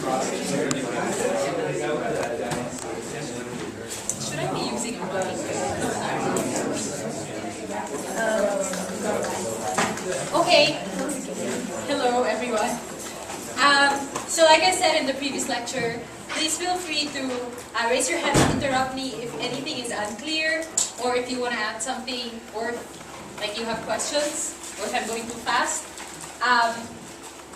Should I be using a mic? Okay. Hello, everyone. So like I said in the previous lecture, please feel free to raise your hand and interrupt me if anything is unclear, or if you want to add something, or like you have questions, or if I'm going too fast.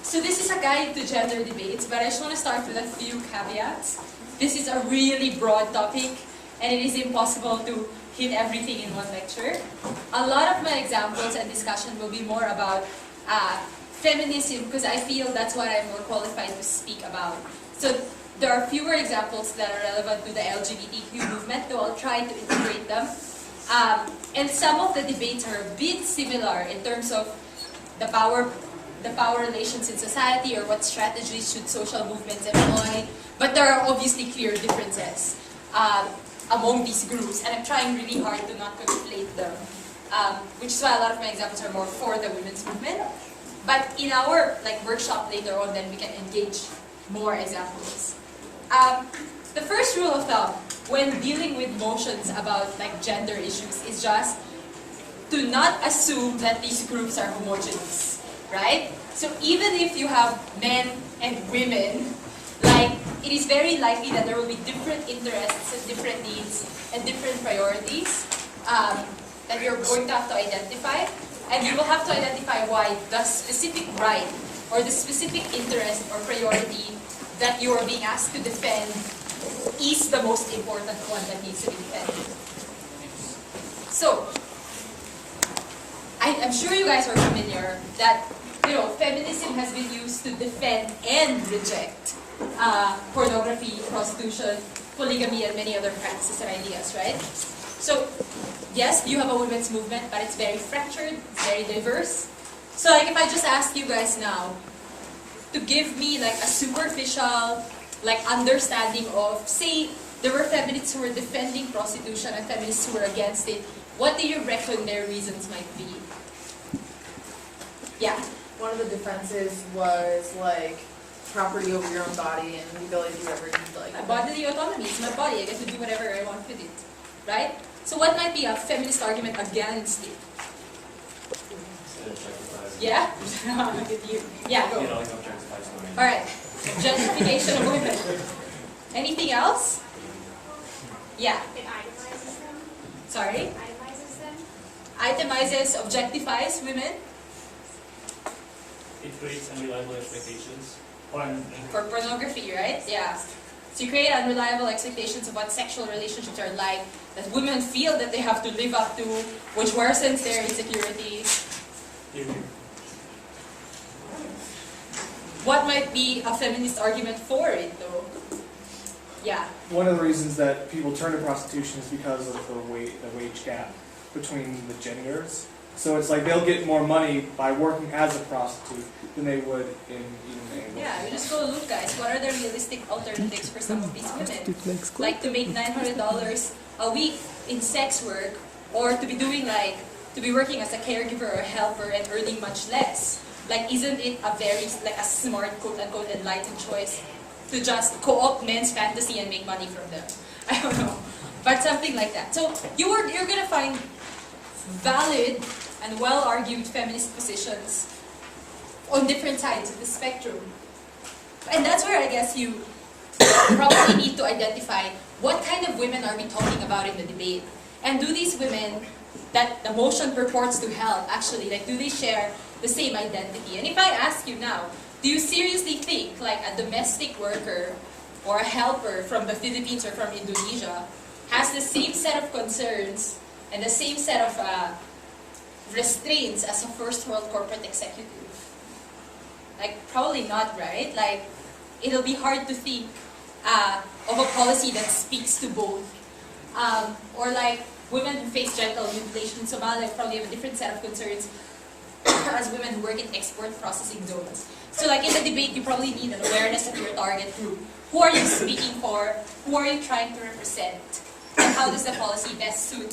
So this is a guide to gender debates, but I just want to start with a few caveats. This is a really broad topic, and it is impossible to hit everything in one lecture. A lot of my examples and discussion will be more about feminism, because I feel that's what I'm more qualified to speak about. So there are fewer examples that are relevant to the LGBTQ movement, though I'll try to integrate them. And some of the debates are a bit similar in terms of the power relations in society, or what strategies should social movements employ. But there are obviously clear differences among these groups, and I'm trying really hard to not conflate them, which is why a lot of my examples are more for the women's movement. But in our workshop later on, then we can engage more examples. The first rule of thumb when dealing with motions about gender issues is just to not assume that these groups are homogeneous, right? So even if you have men and women, it is very likely that there will be different interests and different needs and different priorities that you're going to have to identify. And you will have to identify why the specific right or the specific interest or priority that you are being asked to defend is the most important one that needs to be defended. So, I'm sure you guys are familiar that feminism has been used to defend and reject pornography, prostitution, polygamy, and many other practices and ideas, right? So, yes, you have a women's movement, but it's very fractured, it's very diverse. So if I just ask you guys now to give me a superficial understanding of, say, there were feminists who were defending prostitution and feminists who were against it, what do you reckon their reasons might be? Yeah? One of the defenses was property over your own body and the ability to do whatever you like. Bodily autonomy, it's my body, I get to do whatever I want with it, right? So what might be a feminist argument against it? Yeah? Yeah, go. Alright. Gentrification of women. Anything else? Yeah. It itemizes them. Sorry? Itemizes them. Itemizes, objectifies women. It creates unreliable expectations. For pornography, right? Yeah. So you create unreliable expectations of what sexual relationships are like, that women feel that they have to live up to, which worsens their insecurities. What might be a feminist argument for it, though? Yeah. One of the reasons that people turn to prostitution is because of the wage gap between the genders. So it's they'll get more money by working as a prostitute than they would in even a... Yeah, you just go look, guys. What are the realistic alternatives for some of these women? Like to make $900 a week in sex work, or to be doing to be working as a caregiver or a helper and earning much less. Isn't it a very a smart quote-unquote enlightened choice to just co-opt men's fantasy and make money from them? I don't know, but something like that. So you're gonna find valid and well-argued feminist positions on different sides of the spectrum. And that's where I guess you probably need to identify what kind of women are we talking about in the debate. And do these women that the motion purports to help actually, do they share the same identity? And if I ask you now, do you seriously think a domestic worker or a helper from the Philippines or from Indonesia has the same set of concerns and the same set of restraints as a first world corporate executive? Probably not, right? It'll be hard to think of a policy that speaks to both. Or women who face genital mutilation in Somalia probably have a different set of concerns as women who work in export processing zones. So in the debate, you probably need an awareness of your target group. Who are you speaking for? Who are you trying to represent? And how does the policy best suit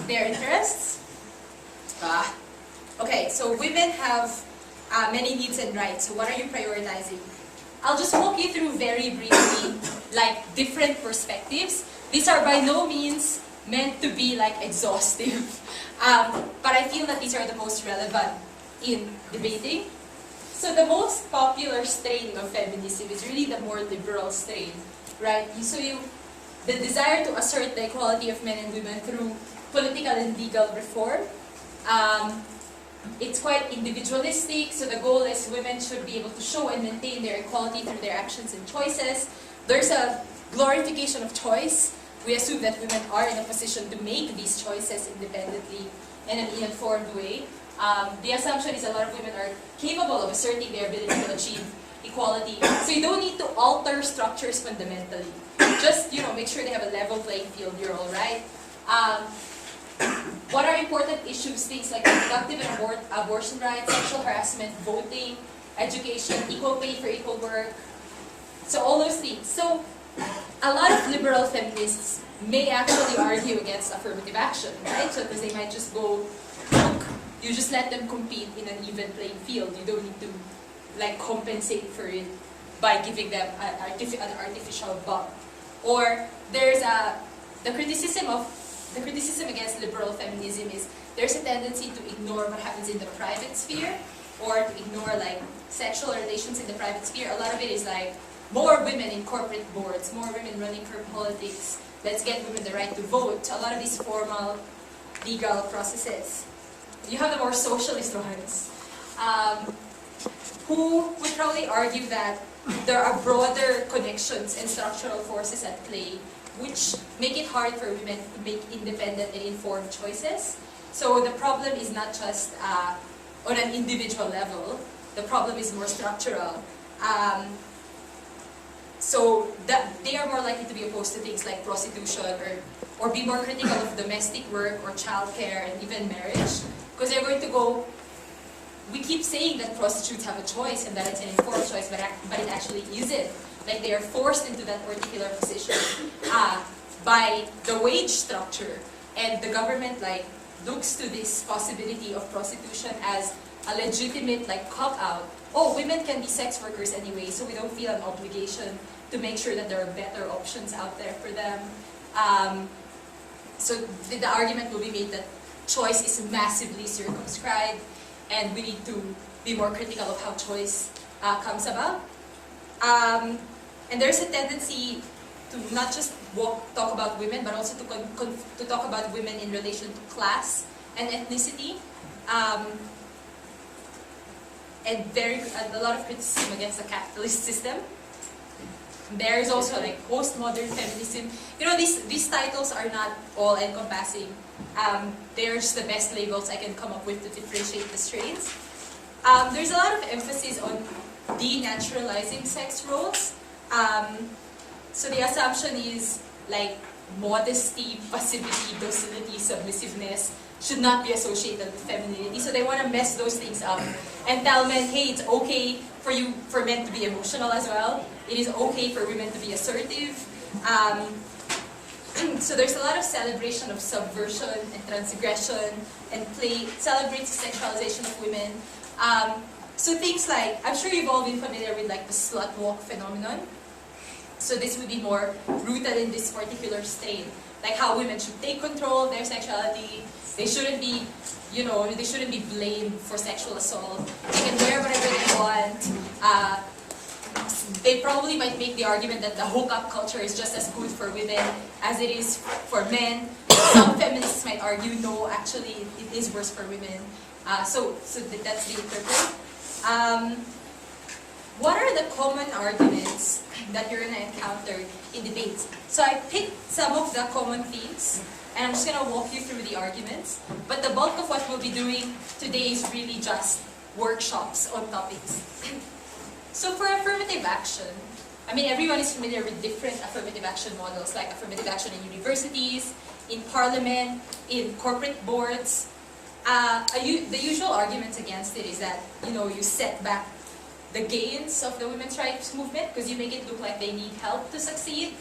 their interests? Okay, so women have many needs and rights. So what are you prioritizing? I'll just walk you through very briefly, like, different perspectives. These are by no means meant to be, like, exhaustive, but I feel that these are the most relevant in debating. So the most popular strain of feminism is really the more liberal strain, right? The desire to assert the equality of men and women through political and legal reform. It's quite individualistic, so the goal is women should be able to show and maintain their equality through their actions and choices. There's a glorification of choice. We assume that women are in a position to make these choices independently in an informed way. The assumption is a lot of women are capable of asserting their ability to achieve equality. So you don't need to alter structures fundamentally. Just, make sure they have a level playing field, you're all right. What are important issues? Things like reproductive and abortion rights, sexual harassment, voting, education, equal pay for equal work. So all those things. So a lot of liberal feminists may actually argue against affirmative action, right? So because they might just go, look, you just let them compete in an even playing field. You don't need to compensate for it by giving them an artificial bump. Or there's the criticism against liberal feminism is there's a tendency to ignore what happens in the private sphere, or to ignore sexual relations in the private sphere. A lot of it is more women in corporate boards, more women running for politics, let's get women the right to vote. A lot of these formal legal processes. You have the more socialist ones, who would probably argue that there are broader connections and structural forces at play which make it hard for women to make independent and informed choices. So the problem is not just on an individual level, the problem is more structural. So that they are more likely to be opposed to things like prostitution or be more critical of domestic work or childcare and even marriage, because they're going to go, we keep saying that prostitutes have a choice and that it's an informed choice, but it actually isn't. They are forced into that particular position by the wage structure, and the government looks to this possibility of prostitution as a legitimate cop-out. Oh, women can be sex workers anyway, so we don't feel an obligation to make sure that there are better options out there for them. So the argument will be made that choice is massively circumscribed, and we need to be more critical of how choice comes about. And there's a tendency to not just talk about women, but also to talk about women in relation to class and ethnicity. And a lot of criticism against the capitalist system. There's also postmodern feminism. These titles are not all encompassing. They're just the best labels I can come up with to differentiate the strains. There's a lot of emphasis on denaturalizing sex roles. So the assumption is modesty, passivity, docility, submissiveness should not be associated with femininity. So they want to mess those things up and tell men, hey, it's okay for men to be emotional as well. It is okay for women to be assertive. So there's a lot of celebration of subversion and transgression and celebrates the sexualization of women. So things I'm sure you've all been familiar with the slut walk phenomenon. So this would be more rooted in this particular strain, how women should take control of their sexuality. They shouldn't be, they shouldn't be blamed for sexual assault. They can wear whatever they want. They probably might make the argument that the hookup culture is just as good for women as it is for men. Some feminists might argue, no, actually, it is worse for women. So that's the interpret. What are the common arguments that you're going to encounter in debates? So I picked some of the common themes, and I'm just going to walk you through the arguments. But the bulk of what we'll be doing today is really just workshops on topics. So for affirmative action, everyone is familiar with different affirmative action models, like affirmative action in universities, in parliament, in corporate boards. The usual arguments against it is that, you set back the gains of the women's rights movement because you make it look like they need help to succeed.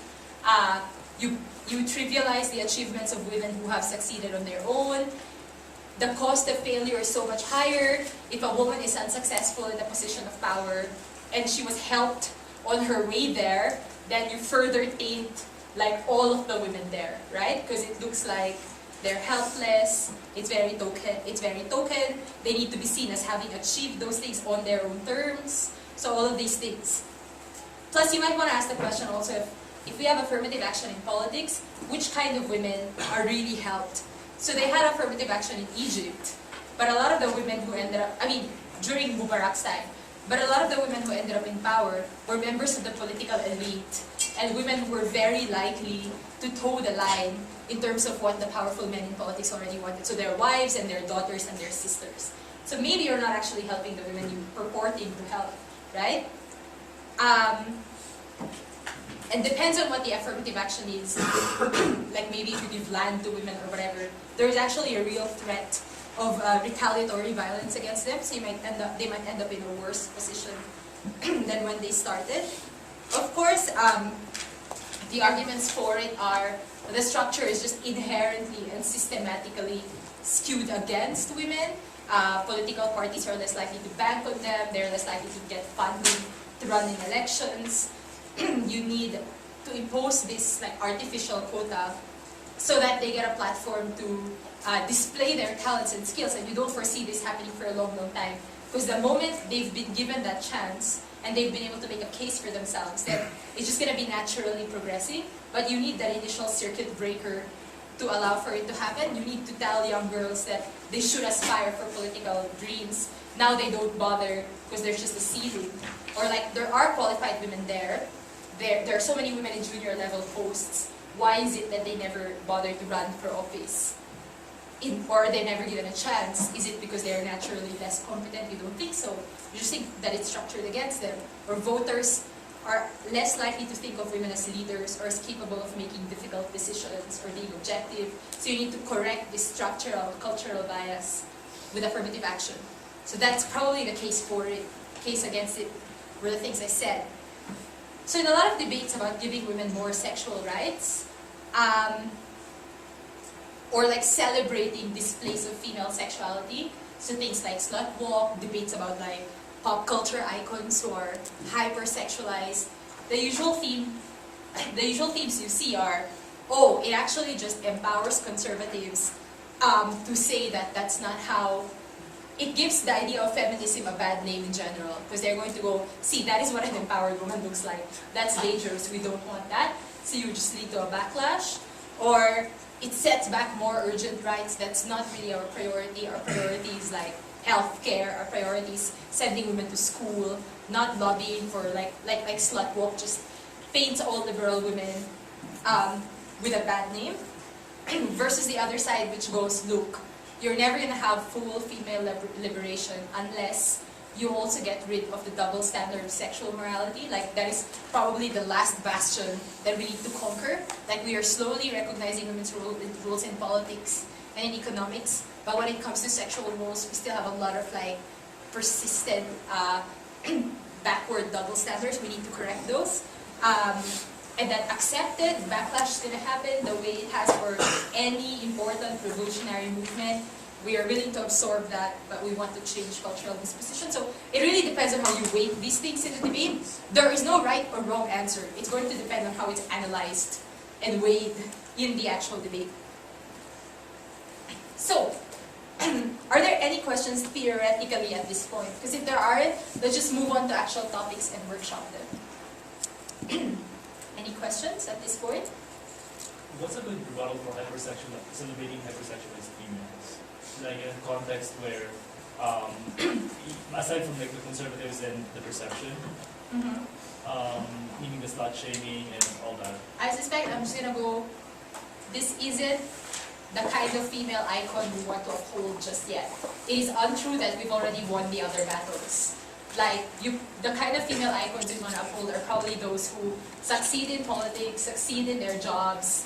You trivialize the achievements of women who have succeeded on their own. The cost of failure is so much higher if a woman is unsuccessful in a position of power and she was helped on her way there, then you further taint like all of the women there, right? Because it looks like they're helpless, it's very token, they need to be seen as having achieved those things on their own terms, so all of these things. Plus, you might want to ask the question also, if we have affirmative action in politics, which kind of women are really helped? So they had affirmative action in Egypt, but a lot of the women who ended up, I mean, during Mubarak's time, but a lot of the women who ended up in power were members of the political elite, and women who were very likely to toe the line in terms of what the powerful men in politics already wanted. So their wives and their daughters and their sisters. So maybe you're not actually helping the women you purporting to help, right? And depends on what the affirmative action is. Like maybe if you give land to women or whatever, there's actually a real threat of retaliatory violence against them. So they might end up in a worse position than when they started. Of course, the arguments for it are the structure is just inherently and systematically skewed against women. Political parties are less likely to bank on them. They're less likely to get funding to run in elections. You need to impose this like artificial quota so that they get a platform to display their talents and skills, and you don't foresee this happening for a long, long time. Because the moment they've been given that chance and they've been able to make a case for themselves, then it's just going to be naturally progressing. But you need that initial circuit breaker to allow for it to happen. You need to tell young girls that they should aspire for political dreams. Now they don't bother because there's just a ceiling. Or like there are qualified women there. There are so many women in junior level posts. Why is it that they never bother to run for office? Or they're never given a chance? Is it because they're naturally less competent? You don't think so. You just think that it's structured against them. Or voters are less likely to think of women as leaders or as capable of making difficult decisions or being objective. So you need to correct this structural, cultural bias with affirmative action. So that's probably the case for it. Case against it were the things I said. So in a lot of debates about giving women more sexual rights, or like celebrating displays of female sexuality, so things like slut walk, debates about like pop culture icons who are hypersexualized, the usual themes you see are, oh, it actually just empowers conservatives to say that that's not how. It gives the idea of feminism a bad name in general, because they're going to go, see, that is what an empowered woman looks like. That's dangerous, we don't want that. So you just lead to a backlash. Or it sets back more urgent rights. That's not really our priority. Our priority is like healthcare. Our priority is sending women to school, not lobbying for like slut walk just paints all liberal women with a bad name. Versus the other side, which goes, look, you're never going to have full female liberation unless you also get rid of the double standard of sexual morality. Like, that is probably the last bastion that we need to conquer. Like, we are slowly recognizing women's roles in politics and in economics, but when it comes to sexual roles, we still have a lot of like persistent backward double standards. We need to correct those. And that accepted, backlash is going to happen the way it has for any important revolutionary movement. We are willing to absorb that, but we want to change cultural disposition. So it really depends on how you weight these things in the debate. There is no right or wrong answer. It's going to depend on how it's analyzed and weighed in the actual debate. So, are there any questions theoretically at this point? Because if there aren't, let's just move on to actual topics and workshop them. Any questions at this point? What's a good rebuttal for celebrating hypersexualized females? Like in a context where, aside from like the conservatives and the perception, meaning the slut shaming and all that. I suspect I'm just gonna go, this isn't the kind of female icon we want to uphold just yet. It is untrue that we've already won the other battles. Like, the kind of female icons we want to uphold are probably those who succeed in politics, succeed in their jobs,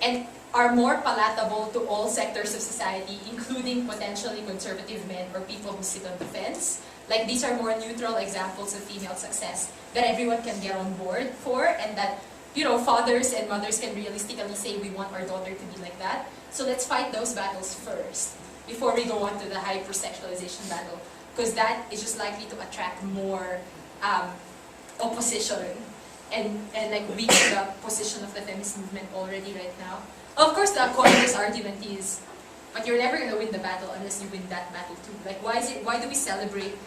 and are more palatable to all sectors of society, including potentially conservative men or people who sit on the fence. Like, these are more neutral examples of female success that everyone can get on board for, and that, you know, fathers and mothers can realistically say, we want our daughter to be like that. So let's fight those battles first, before we go on to the hypersexualization battle. Because that is just likely to attract more opposition and like weaken the position of the feminist movement already right now. Of course, the counter's argument is, but you're never going to win the battle unless you win that battle too. Like, why do we celebrate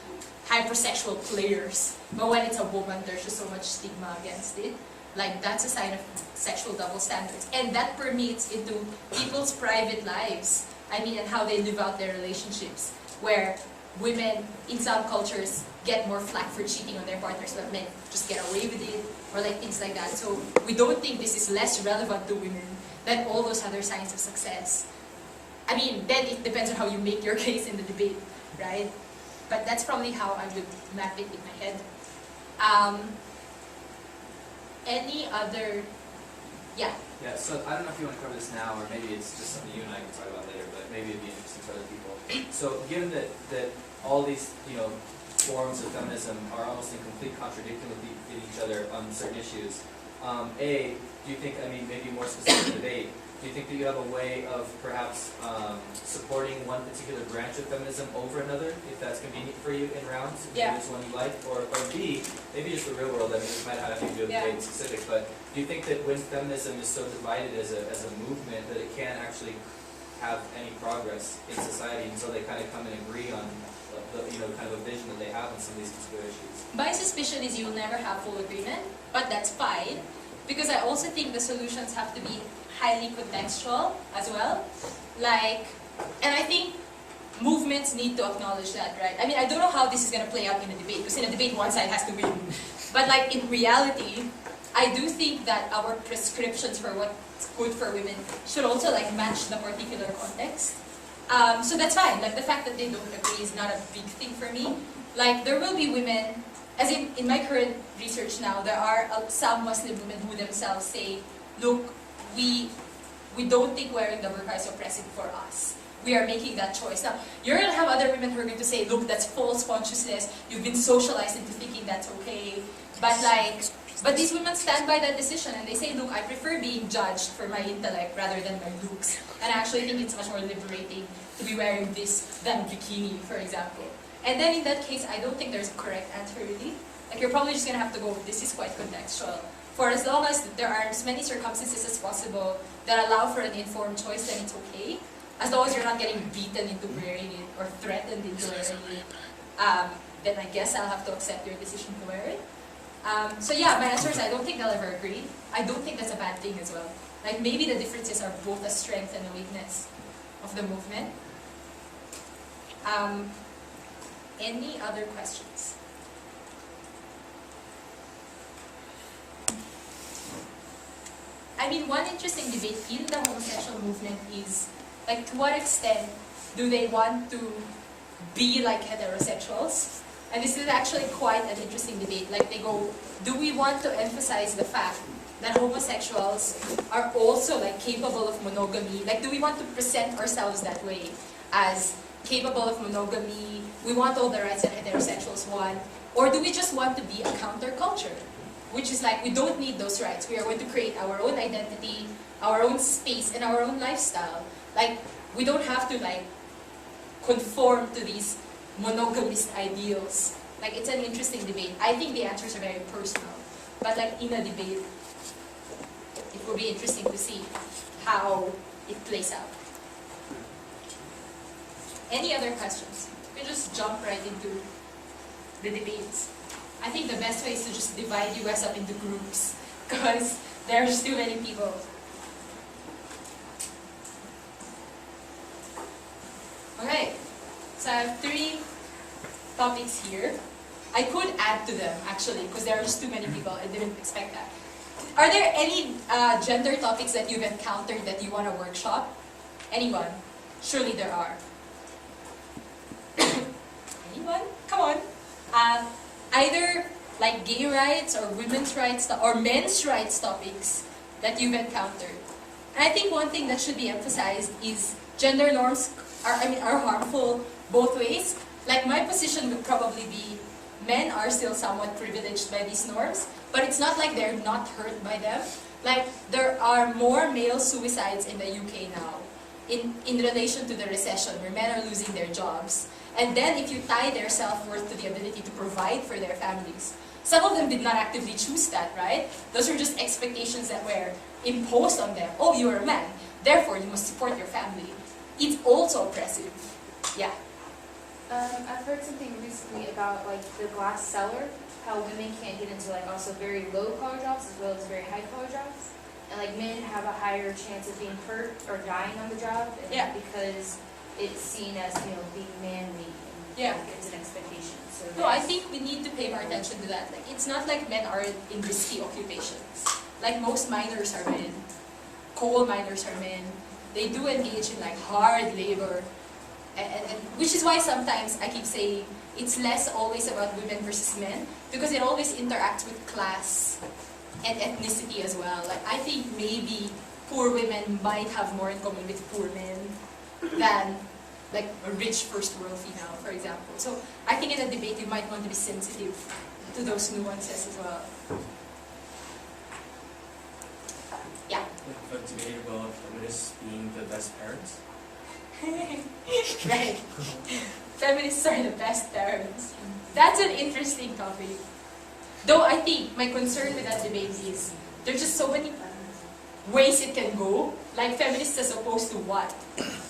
hypersexual players, but when it's a woman, there's just so much stigma against it? Like, that's a sign of sexual double standards. And that permeates into people's private lives. I mean, and how they live out their relationships, where women in some cultures get more flack for cheating on their partners, but men just get away with it, or like things like that. So we don't think this is less relevant to women than all those other signs of success. I mean, then it depends on how you make your case in the debate, right? But that's probably how I would map it in my head. Any other, yeah. Yeah, so I don't know if you want to cover this now, or maybe it's just something you and I can talk about later, but maybe it'd be interesting for other people. So given that all these, forms of feminism are almost in complete contradiction with each other on certain issues, A, do you think, maybe more specific debate, do you think that you have a way of perhaps supporting one particular branch of feminism over another, if that's convenient for you in rounds, if there's one you like? Or B, maybe just the real world, this might have nothing to do with debate specific, but do you think that when feminism is so divided as a movement that it can't actually have any progress in society until they kind of come and agree on the kind of a vision that they have on some of these particular issues? My suspicion is you'll never have full agreement, but that's fine, because I also think the solutions have to be highly contextual as well. And I think movements need to acknowledge that, right? I mean, I don't know how this is going to play out in a debate, because in a debate one side has to win. But in reality, I do think that our prescriptions for what's good for women should also match the particular context. So that's fine. The fact that they don't agree is not a big thing for me. There will be women, as in my current research now, there are some Muslim women who themselves say, look, we don't think wearing the burqa is oppressive for us. We are making that choice. Now, you're going to have other women who are going to say, look, that's false consciousness. You've been socialized into thinking that's okay. But these women stand by that decision and they say, look, I prefer being judged for my intellect rather than my looks. And I actually think it's much more liberating to be wearing this than bikini, for example. And then in that case, I don't think there's a correct answer really. You're probably just going to have to go, this is quite contextual. For as long as there are as many circumstances as possible that allow for an informed choice, then it's okay. As long as you're not getting beaten into wearing it or threatened into wearing it, then I guess I'll have to accept your decision to wear it. So yeah, my answer is I don't think they'll ever agree. I don't think that's a bad thing as well. Maybe the differences are both a strength and a weakness of the movement. Any other questions? I mean, one interesting debate in the homosexual movement is, to what extent do they want to be like heterosexuals? And this is actually quite an interesting debate. They go, do we want to emphasize the fact that homosexuals are also capable of monogamy? Do we want to present ourselves that way as capable of monogamy? We want all the rights that heterosexuals want. Or do we just want to be a counterculture? Which is we don't need those rights. We are going to create our own identity, our own space, and our own lifestyle. We don't have to conform to these monogamist ideals. It's an interesting debate. I think the answers are very personal. But in a debate, it will be interesting to see how it plays out. Any other questions? We can just jump right into the debates. I think the best way is to just divide you guys up into groups, because there's too many people. Okay, so I have 3 topics here. I could add to them, actually, because there are just too many people. I didn't expect that. Are there any gender topics that you've encountered that you want to workshop? Anyone? Surely there are. Anyone? Come on. Either gay rights or women's rights or men's rights topics that you've encountered. And I think one thing that should be emphasized is gender norms are harmful both ways. My position would probably be men are still somewhat privileged by these norms, but it's not like they're not hurt by them. There are more male suicides in the UK now in relation to the recession, where men are losing their jobs. And then if you tie their self-worth to the ability to provide for their families, some of them did not actively choose that, right? Those are just expectations that were imposed on them. Oh, you're a man, therefore you must support your family. It's also oppressive. Yeah. I've heard something recently about like the glass cellar, how women can't get into like also very low collar jobs as well as very high collar jobs. And like men have a higher chance of being hurt or dying on the job and because it's seen as, you know, being manly and like, it's an expectation. So No, I think we need to pay more attention to that. Like, it's not like men are in risky occupations. Like most miners are men, coal miners are men. They do engage in like hard labor, and which is why sometimes I keep saying it's less always about women versus men, because it always interacts with class and ethnicity as well. Like I think maybe poor women might have more in common with poor men than like a rich first world female, for example. So I think in a debate you might want to be sensitive to those nuances as well. Yeah. A debate about feminists being the best parents. Right. Feminists are the best parents. That's an interesting topic. Though I think my concern with that debate is there's just so many ways it can go, like feminists as opposed to what.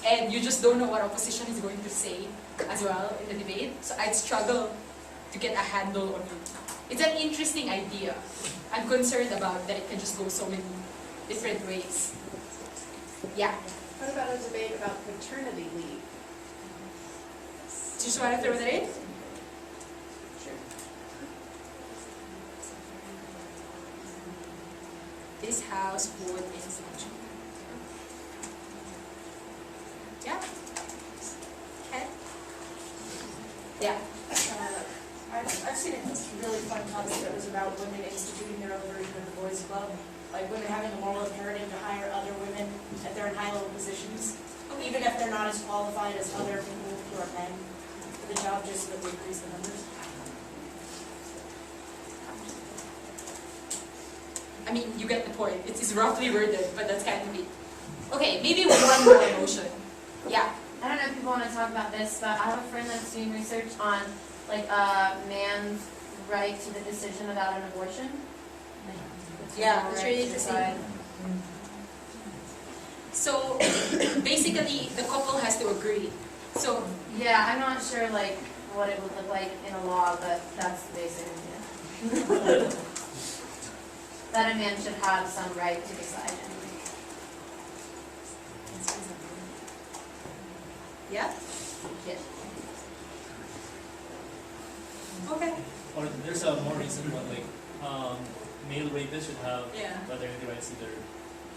And you just don't know what opposition is going to say as well in the debate. So I'd struggle to get a handle on it. It's an interesting idea. I'm concerned about that it can just go so many different ways. Yeah. What about a debate about paternity leave? Just want to throw that in? Sure. This house would institute. Yeah. Okay. Yeah. I've seen a really fun topic that was about women instituting their own version of the boys' club, like women having a moral imperative to hire other women if they're in high-level positions, even if they're not as qualified as other people who are men for the job, just so that we increase the numbers. I mean, you get the point. It is roughly worded, but that's kind of it. Okay, maybe one more emotion. Yeah. I don't know if people want to talk about this, but I have a friend that's doing research on like a man's right to the decision about an abortion. Yeah, that's really interesting. So basically, the couple has to agree. So yeah, I'm not sure like what it would look like in a law, but that's the basic idea. That a man should have some right to decide. yeah. Yeah. Okay. Or there's a more recent one, like male rapists should have Yeah. paternity rights to their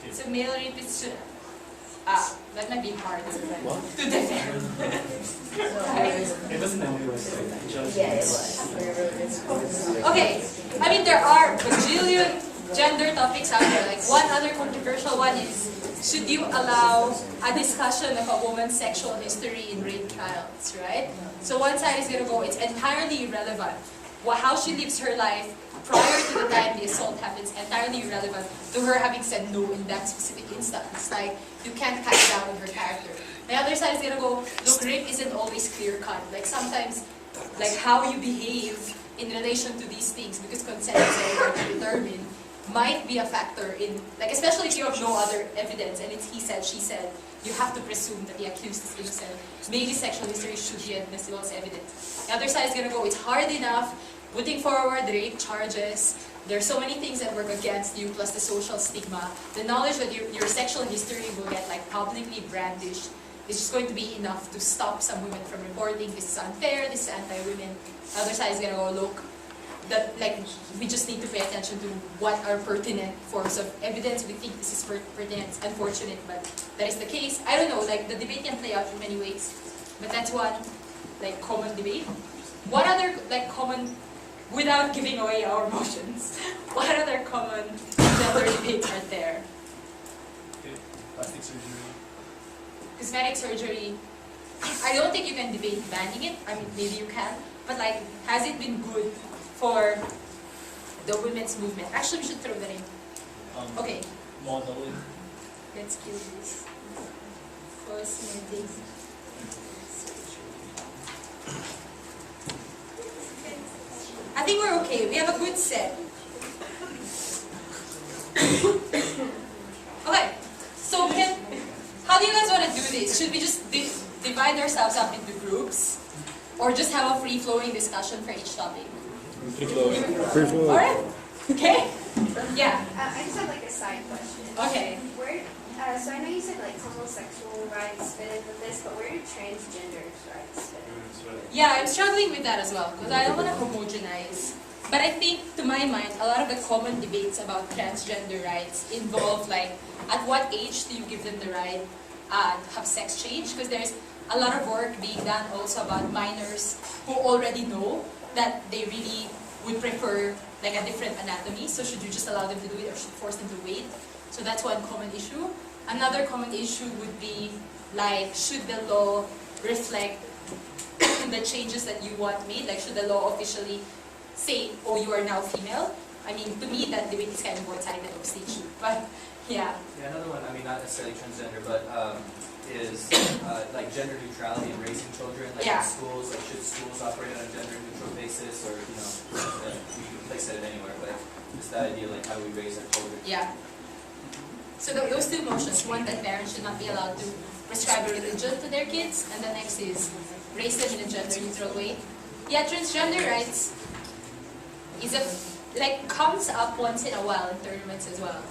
kids. So male rapists should. That might be hard to defend. What? To defend. It wasn't that way, just Yeah, it was. Okay, I mean there are bajillion gender topics out there. Like one other controversial one is, should you allow a discussion of a woman's sexual history in rape trials, right? So one side is going to go, it's entirely irrelevant. How she lives her life prior to the time the assault happens, entirely irrelevant to her having said no in that specific instance. Like, you can't cut down on her character. The other side is going to go, look, rape isn't always clear-cut. Like sometimes, like how you behave in relation to these things, because consent is very hard to determine, might be a factor in, like especially if you have no other evidence and it's he said, she said, you have to presume that the accused is innocent. Maybe sexual history should be admissible as evidence. The other side is going to go, it's hard enough putting forward rape charges. There's so many things that work against you, plus the social stigma. The knowledge that your sexual history will get like publicly brandished is just going to be enough to stop some women from reporting, this is unfair, this is anti-women. The other side is going to go, look, that like we just need to pay attention to what are pertinent forms of evidence. We think this is pertinent. It's unfortunate, but that is the case. I don't know, like the debate can play out in many ways, but that's one like common debate. What other like common, without giving away our emotions, what other common gender debates are there? Okay. Plastic surgery. Cosmetic surgery. I don't think you can debate banning it. I mean, maybe you can, but like, has it been good for the women's movement? Actually, we should throw that in. Okay. Modeling. Let's kill this. Cosmetic surgery. I think we're okay. We have a good set. Okay, so how do you guys want to do this? Should we just divide ourselves up into groups? Or just have a free-flowing discussion for each topic? Free-flowing. Alright, okay? Yeah. I just have like a side question. Okay. So I know you said like homosexual rights fit in with this, but where do transgenders rights fit in? Yeah, I'm struggling with that as well, because I don't want to homogenize. But I think, to my mind, a lot of the common debates about transgender rights involve like, at what age do you give them the right to have sex change? Because there's a lot of work being done also about minors who already know that they really would prefer like a different anatomy. So should you just allow them to do it, or should you force them to wait? So that's one common issue. Another common issue would be like, should the law reflect the changes that you want made? Like, should the law officially say, oh, you are now female? I mean, to me, that debate is kind of one-sided, obviously. But, yeah. Yeah, another one, I mean, not necessarily transgender, but is like gender neutrality in raising children, like in schools, like should schools operate on a gender neutral basis, or, you know, you can place it anywhere, but just that idea, like how do we raise our children? Yeah. So those two motions, one that parents should not be allowed to prescribe a religion to their kids, and the next is raise them in a gender neutral way. Yeah, transgender rights is comes up once in a while in tournaments as well.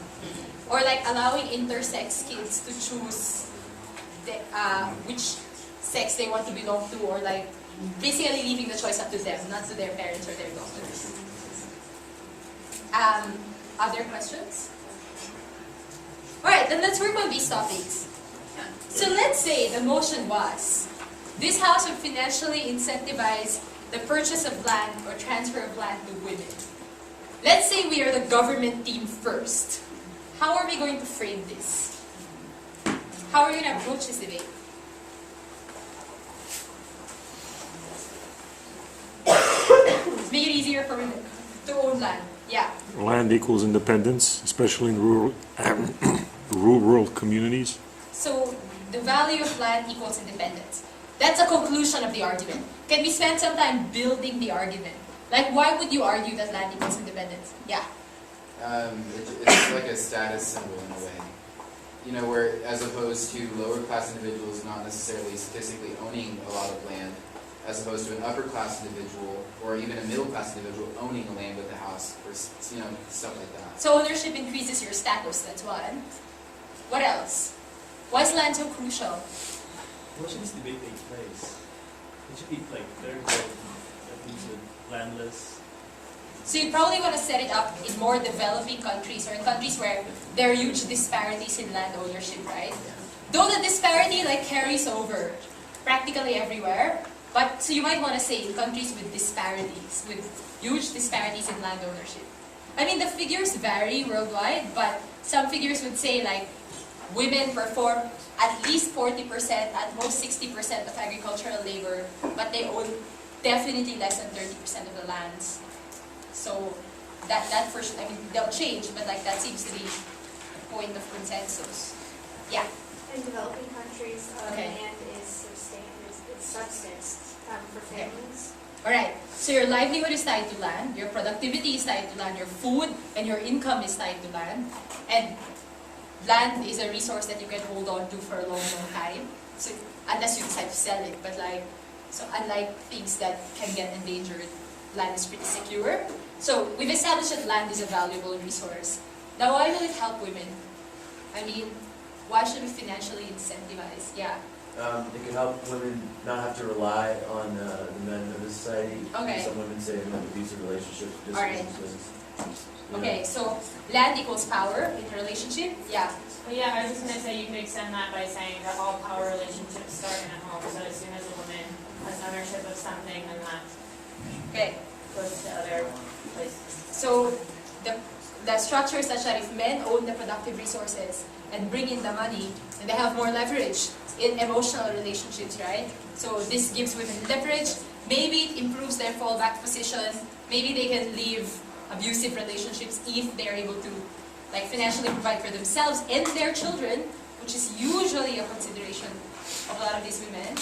Or like allowing intersex kids to choose which sex they want to belong to, or like basically leaving the choice up to them, not to their parents or their doctors. Other questions? Alright, then let's work on these topics. So let's say the motion was, this house would financially incentivize the purchase of land or transfer of land to women. Let's say we are the government team first. How are we going to frame this? How are we going to approach this debate? Make it easier for women to own land. Yeah. Land equals independence, especially in rural communities. So the value of land equals independence. That's a conclusion of the argument. Can we spend some time building the argument? Like, why would you argue that land equals independence? Yeah. It's like a status symbol in a way. You know, where as opposed to lower class individuals not necessarily statistically owning a lot of land, as opposed to an upper class individual or even a middle class individual owning a land with a house, or stuff like that. So ownership increases your status. That's one. What else? Why is land so crucial? Why should this debate take place? It should be like third world countries with landless. So you probably want to set it up in more developing countries, or in countries where there are huge disparities in land ownership, right? Though the disparity carries over practically everywhere, but so you might want to say in countries with disparities, with huge disparities in land ownership. I mean, the figures vary worldwide, but some figures would say women perform at least 40%, at most 60% of agricultural labor, but they own definitely less than 30% of the lands. So that for sure, I mean, they'll change, but that seems to be a point of consensus. Yeah. In developing countries, Okay. land is subsistence for families. Alright, so your livelihood is tied to land, your productivity is tied to land, your food and your income is tied to land, and land is a resource that you can hold on to for a long, long time. So unless you decide to sell it, but so unlike things that can get endangered, land is pretty secure. So we've established that land is a valuable resource. Now, why will it help women? I mean, why should we financially incentivize? Yeah. It can help women not have to rely on the men of the society. Okay. Some women say in abusive relationships. Just Alright. Okay, so land equals power in a relationship. Yeah. Well, yeah, I was just going to say you could extend that by saying that all power relationships start in a home. So as soon as a woman has ownership of something, then that goes to other places. So the structure is such that if men own the productive resources and bring in the money, and they have more leverage in emotional relationships, right? So this gives women leverage. Maybe it improves their fallback position. Maybe they can leave abusive relationships if they're able to financially provide for themselves and their children, which is usually a consideration of a lot of these women.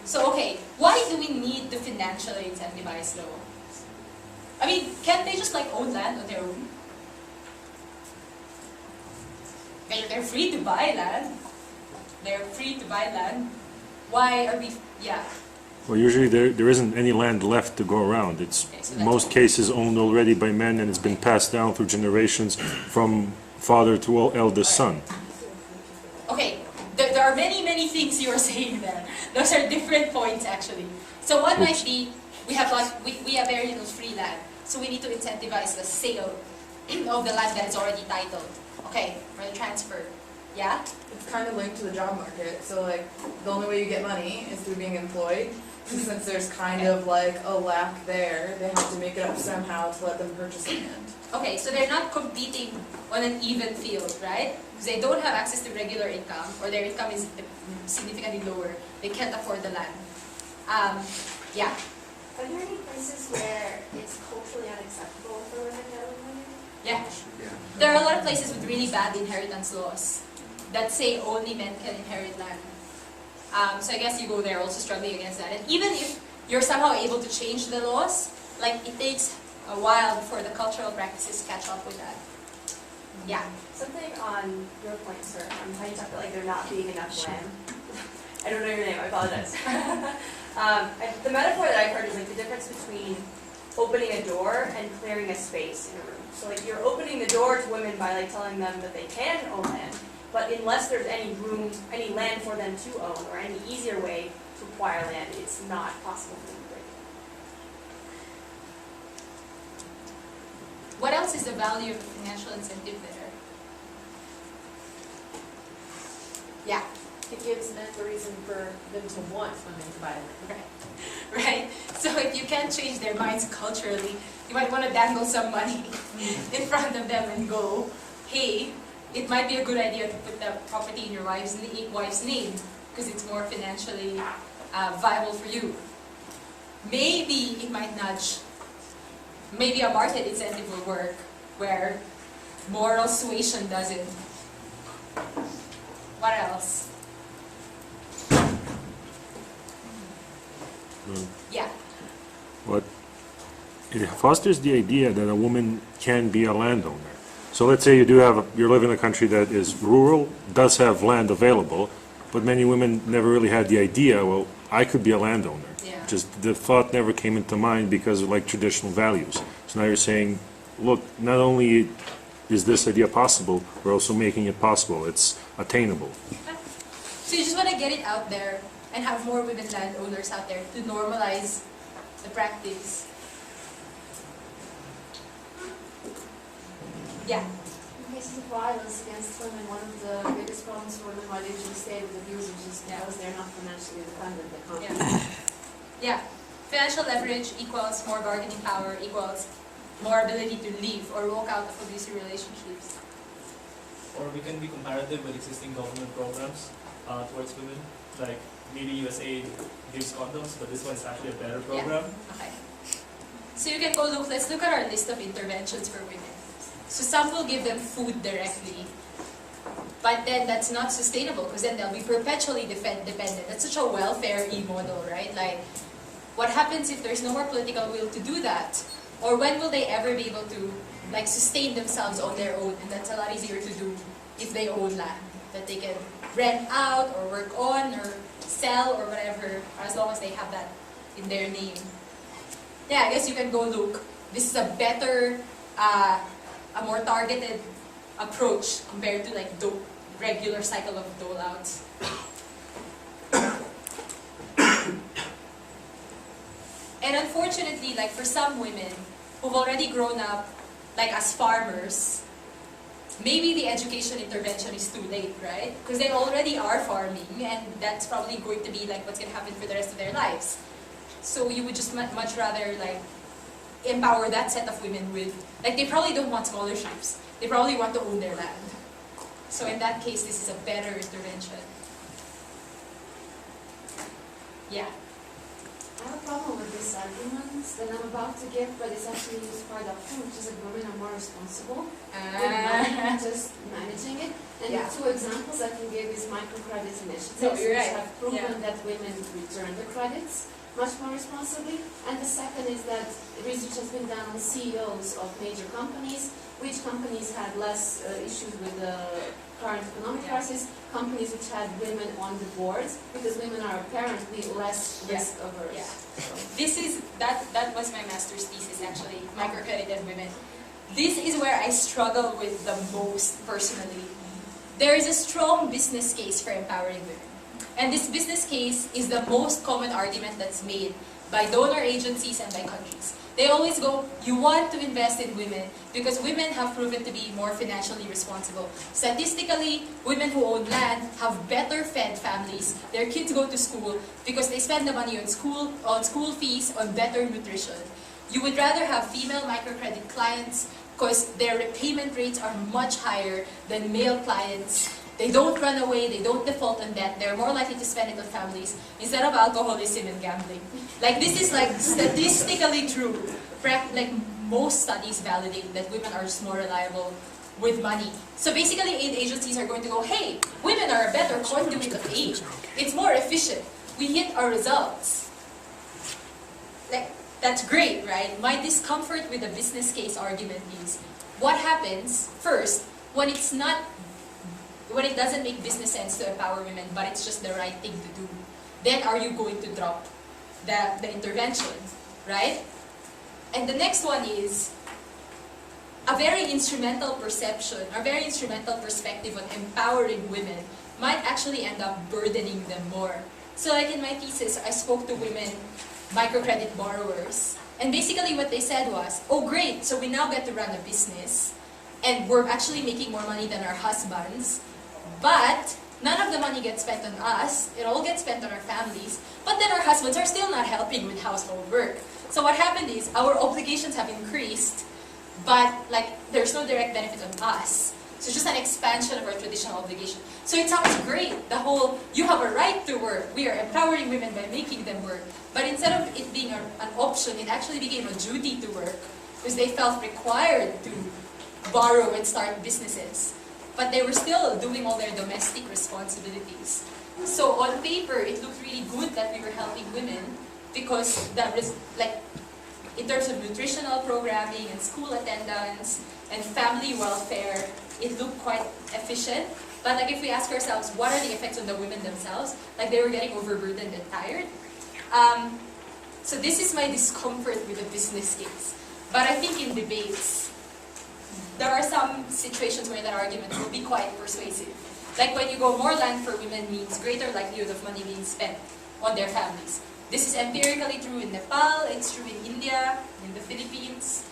So okay, why do we need to financially incentivize though? I mean, can't they just like own land on their own? They're free to buy land. They're free to buy land. Why are we, yeah. Well, usually there isn't any land left to go around. It's Okay, so in that's most cases owned already by men, and it's been passed down through generations from father to eldest son. Okay, there are many things you are saying there. Those are different points actually. So one might be, we have very little free land, so we need to incentivize the sale of the land that is already titled. Okay, or the transfer. Yeah? It's kind of linked to the job market, so like, the only way you get money is through being employed. So since there's kind of like a lack there, they have to make it up somehow to let them purchase land. Okay, so they're not competing on an even field, right? Because they don't have access to regular income, or their income is significantly lower. They can't afford the land. Yeah? Are there any places where it's culturally unacceptable for women to own land? Yeah. There are a lot of places with really bad inheritance laws that say only men can inherit land. So I guess you go there also struggling against that. And even if you're somehow able to change the laws, like it takes a while before the cultural practices catch up with that. Yeah. Something on your point, sir, on how you talk about like there not being enough land. I don't know your name, I apologize. The metaphor that I've heard is like the difference between opening a door and clearing a space in a room. So like you're opening the door to women by like telling them that they can own land, but unless there's any room, any land for them to own, or any easier way to acquire land, it's not possible for them to break it. What else is the value of financial incentive there? Yeah. It gives men the reason for them to want women to buy land. Right? So if you can't change their minds culturally, you might want to dangle some money in front of them and go, hey, it might be a good idea to put the property in your wife's name because it's more financially viable for you. Maybe it might nudge. Maybe a market incentive will work where moral suasion doesn't. What else? Yeah. But it fosters the idea that a woman can be a landowner. So let's say you live in a country that is rural, does have land available, but many women never really had the idea, well, I could be a landowner. Yeah. Just the thought never came into mind because of like traditional values. So now you're saying, look, not only is this idea possible, we're also making it possible. It's attainable. So you just want to get it out there and have more women landowners out there to normalize the practice. Yeah. In cases of violence against women, one of the biggest problems for women why they usually stay with abusers is because they're not financially independent. They can't. Yeah. Financial leverage equals more bargaining power equals more ability to leave or walk out of abusive relationships. Or we can be comparative with existing government programs towards women. Like maybe USAID gives condoms, but this one is actually a better program. Yeah. Okay. So you can go look, let's look at our list of interventions for women. So some will give them food directly, but then that's not sustainable because then they'll be perpetually dependent. That's such a welfare-y model, right? Like, what happens if there's no more political will to do that? Or when will they ever be able to like sustain themselves on their own? And that's a lot easier to do if they own land that they can rent out or work on or sell or whatever, as long as they have that in their name. Yeah, I guess you can go look. This is a better, a more targeted approach compared to like the regular cycle of dole-outs. And unfortunately, like for some women who've already grown up like as farmers, maybe the education intervention is too late, right? Because they already are farming and that's probably going to be like what's going to happen for the rest of their lives. So you would just much rather like empower that set of women with, like they probably don't want scholarships. They probably want to own their land. So in that case, this is a better intervention. Yeah. I have a problem with this argument that I'm about to give, but it's actually used quite often, which is that women are more responsible with money than just managing it. And the two examples I can give is microcredit initiatives, which have proven that women return the credits much more responsibly. And the second is that research has been done on CEOs of major companies, which companies had less issues with the current economic crisis, companies which had women on the boards, because women are apparently less risk averse. This is, that was my master's thesis actually, microcredit and women. This is where I struggle with the most personally. There is a strong business case for empowering women. And this business case is the most common argument that's made by donor agencies and by countries. They always go, you want to invest in women because women have proven to be more financially responsible. Statistically, women who own land have better fed families. Their kids go to school because they spend the money on school fees, on better nutrition. You would rather have female microcredit clients because their repayment rates are much higher than male clients. They don't run away, they don't default on debt, they're more likely to spend it on families instead of alcoholism and gambling. Like, this is like statistically true. Like, most studies validate that women are just more reliable with money. So basically aid agencies are going to go, hey, women are a better conduit of aid. It's more efficient. We hit our results. Like, that's great, right? My discomfort with the business case argument is, what happens first when it's not, when it doesn't make business sense to empower women, but it's just the right thing to do? Then are you going to drop the intervention, right? And the next one is a very instrumental perception, a very instrumental perspective on empowering women might actually end up burdening them more. So like in my thesis, I spoke to women microcredit borrowers, and basically what they said was, oh great, so we now get to run a business, and we're actually making more money than our husbands, but none of the money gets spent on us, it all gets spent on our families, but then our husbands are still not helping with household work. So what happened is, our obligations have increased, but like there's no direct benefit on us. So it's just an expansion of our traditional obligation. So it sounds great, the whole, you have a right to work, we are empowering women by making them work. But instead of it being an option, it actually became a duty to work, because they felt required to borrow and start businesses. But they were still doing all their domestic responsibilities. So on paper, it looked really good that we were helping women, because that was like, in terms of nutritional programming and school attendance and family welfare, it looked quite efficient. But like if we ask ourselves, what are the effects on the women themselves? Like they were getting overburdened and tired. So this is my discomfort with the business case. But I think in debates, there are some situations where that argument will be quite persuasive. Like when you go, more land for women means greater likelihood of money being spent on their families. This is empirically true in Nepal, it's true in India, in the Philippines.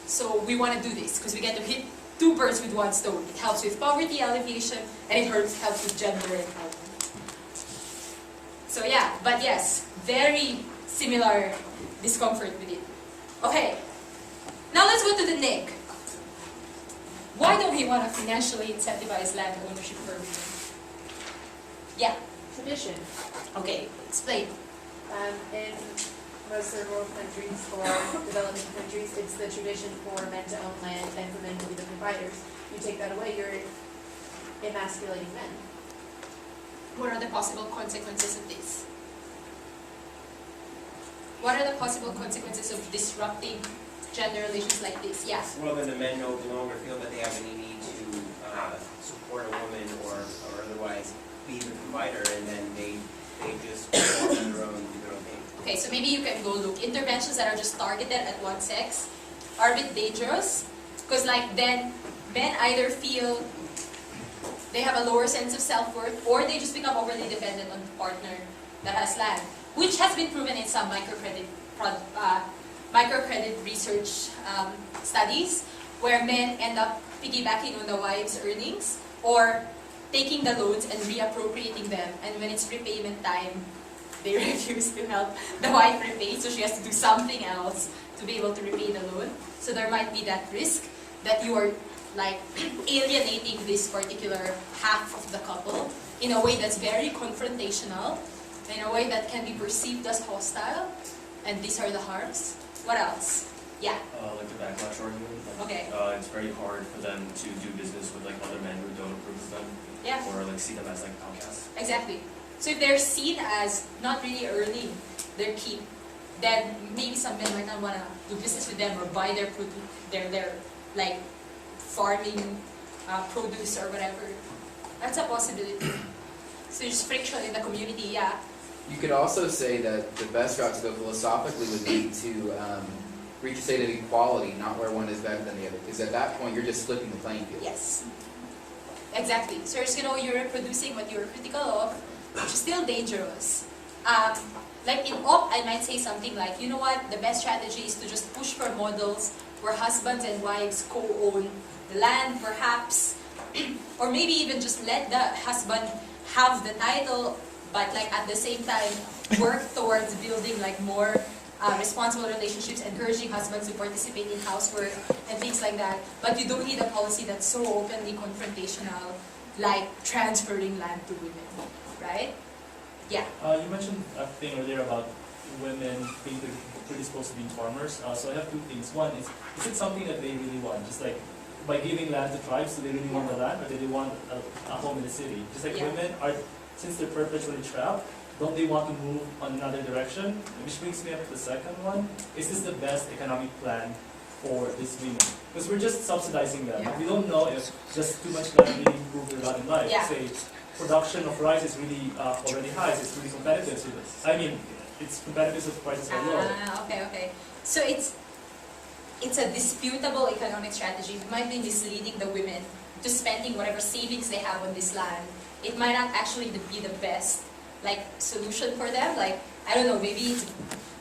So we want to do this because we get to hit two birds with one stone. It helps with poverty alleviation and it helps with gender empowerment. So yeah, but yes, very similar discomfort with it. Okay, now let's go to the neg. Why don't we want to financially incentivize land ownership for women? Yeah? Tradition. Okay, explain. In most third world countries or developing countries, it's the tradition for men to own land and for men to be the providers. You take that away, you're emasculating men. What are the possible consequences of this? What are the possible consequences of disrupting gender relations like this? Yeah. Well, then the men no longer feel that they have any need to support a woman or otherwise be the provider, and then they just go off on their own, do their own thing. Okay, so maybe you can go look. Interventions that are just targeted at one sex are a bit dangerous, because like then men either feel they have a lower sense of self-worth, or they just become overly dependent on the partner that has land, which has been proven in some microcredit research studies, where men end up piggybacking on the wife's earnings, or taking the loans and reappropriating them, and when it's repayment time, they refuse to help the wife repay, so she has to do something else to be able to repay the loan. So there might be that risk that you are like alienating this particular half of the couple in a way that's very confrontational in a way that can be perceived as hostile, and these are the harms. What else? Yeah. Like the backlash argument. Like, Okay. It's very hard for them to do business with like other men who don't approve of them. Yeah. Or like see them as like outcasts. Exactly. So if they're seen as not really earning their keep, then maybe some men might not want to do business with them or buy their their like farming produce or whatever. That's a possibility. So there's friction in the community, yeah. You could also say that the best route to go philosophically would be to reach a state of equality, not where one is better than the other. Because at that point, you're just flipping the playing field. Yes. Exactly. So it's, you know, you're reproducing what you're critical of, which is still dangerous. Like in op, I might say something like, you know what, the best strategy is to just push for models where husbands and wives co-own the land, perhaps, or maybe even just let the husband have the title, but like at the same time work towards building like more responsible relationships, encouraging husbands to participate in housework and things like that. But you don't need a policy that's so openly confrontational, like transferring land to women, right? Yeah. You mentioned a thing earlier about women being predisposed to being farmers. So I have two things. One is it something that they really want? Just like by giving land to tribes, do they really want the land, or do they want a home in the city? Just like women are, since they're perpetually trapped, don't they want to move on another direction? Which brings me up to the second one. Is this the best economic plan for these women? Because we're just subsidizing them. We don't know if just too much land really improves their lot in life. Say, production of rice is really already high, so it's really competitive. So I mean, it's competitive if prices are low. Okay. So it's a disputable economic strategy. It might be misleading the women to spending whatever savings they have on this land. It might not actually be the best like solution for them. Like, I don't know, maybe it's,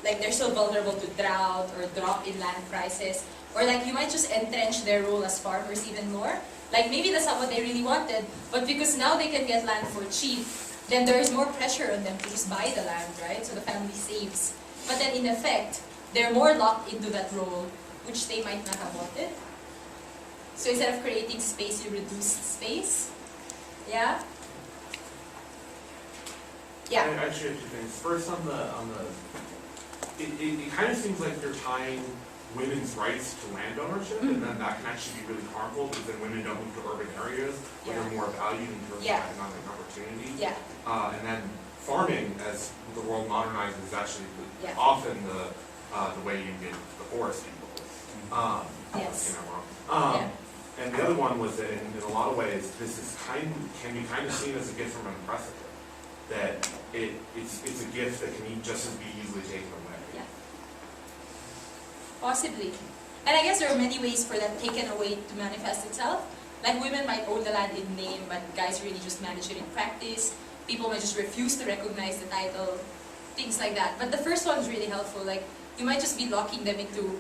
like they're so vulnerable to drought or drop in land prices, or like you might just entrench their role as farmers even more. Like maybe that's not what they really wanted, but because now they can get land for cheap, then there is more pressure on them to just buy the land, right? So the family saves. But then in effect, they're more locked into that role, which they might not have wanted. So instead of creating space, you reduce space. Yeah? Yeah. I actually have two things. First, on the it kind of seems like you're tying women's rights to land ownership, and then that can actually be really harmful because then women don't move to urban areas where they're more valued in terms of economic opportunity. And then farming, as the world modernizes, is actually often the way you get the forest people. And the other one was that in a lot of ways, this is can be kind of seen as a gift from an oppressor. That it's a gift that can just as be easily taken away. Yeah. Possibly. And I guess there are many ways for that taken away to manifest itself. Like women might own the land in name, but guys really just manage it in practice. People might just refuse to recognize the title, things like that. But the first one is really helpful. Like you might just be locking them into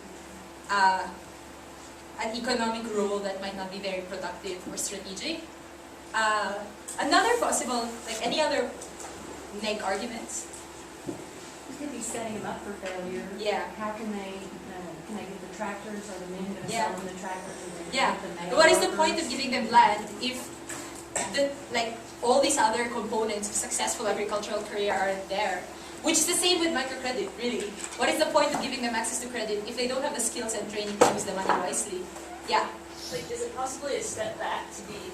an economic role that might not be very productive or strategic. Another possible, like any other neg arguments? You could be setting them up for failure. Yeah. How can they get the tractors, or the men going to sell them the tractors? What is the point of giving them land if all these other components of successful agricultural career aren't there? Which is the same with microcredit, really. What is the point of giving them access to credit if they don't have the skills and training to use the money wisely? Yeah. Like, is it possibly a step back to be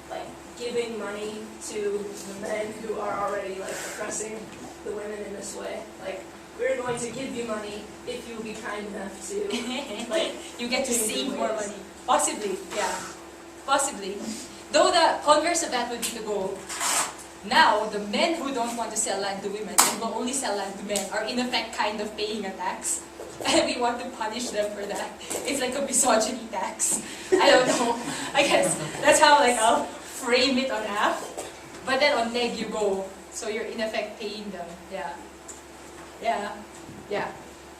like giving money to the men who are already like oppressing the women in this way? Like, we're going to give you money if you will be kind enough to like you get to save more money. Possibly, yeah. Possibly. Though the converse of that would be to go, now the men who don't want to sell land to women and will only sell land to men are in effect kind of paying a tax. And we want to punish them for that. It's like a misogyny tax. I don't know. I guess that's how like I'll frame it on half. But then on neg you go, so you're in effect paying them. Yeah.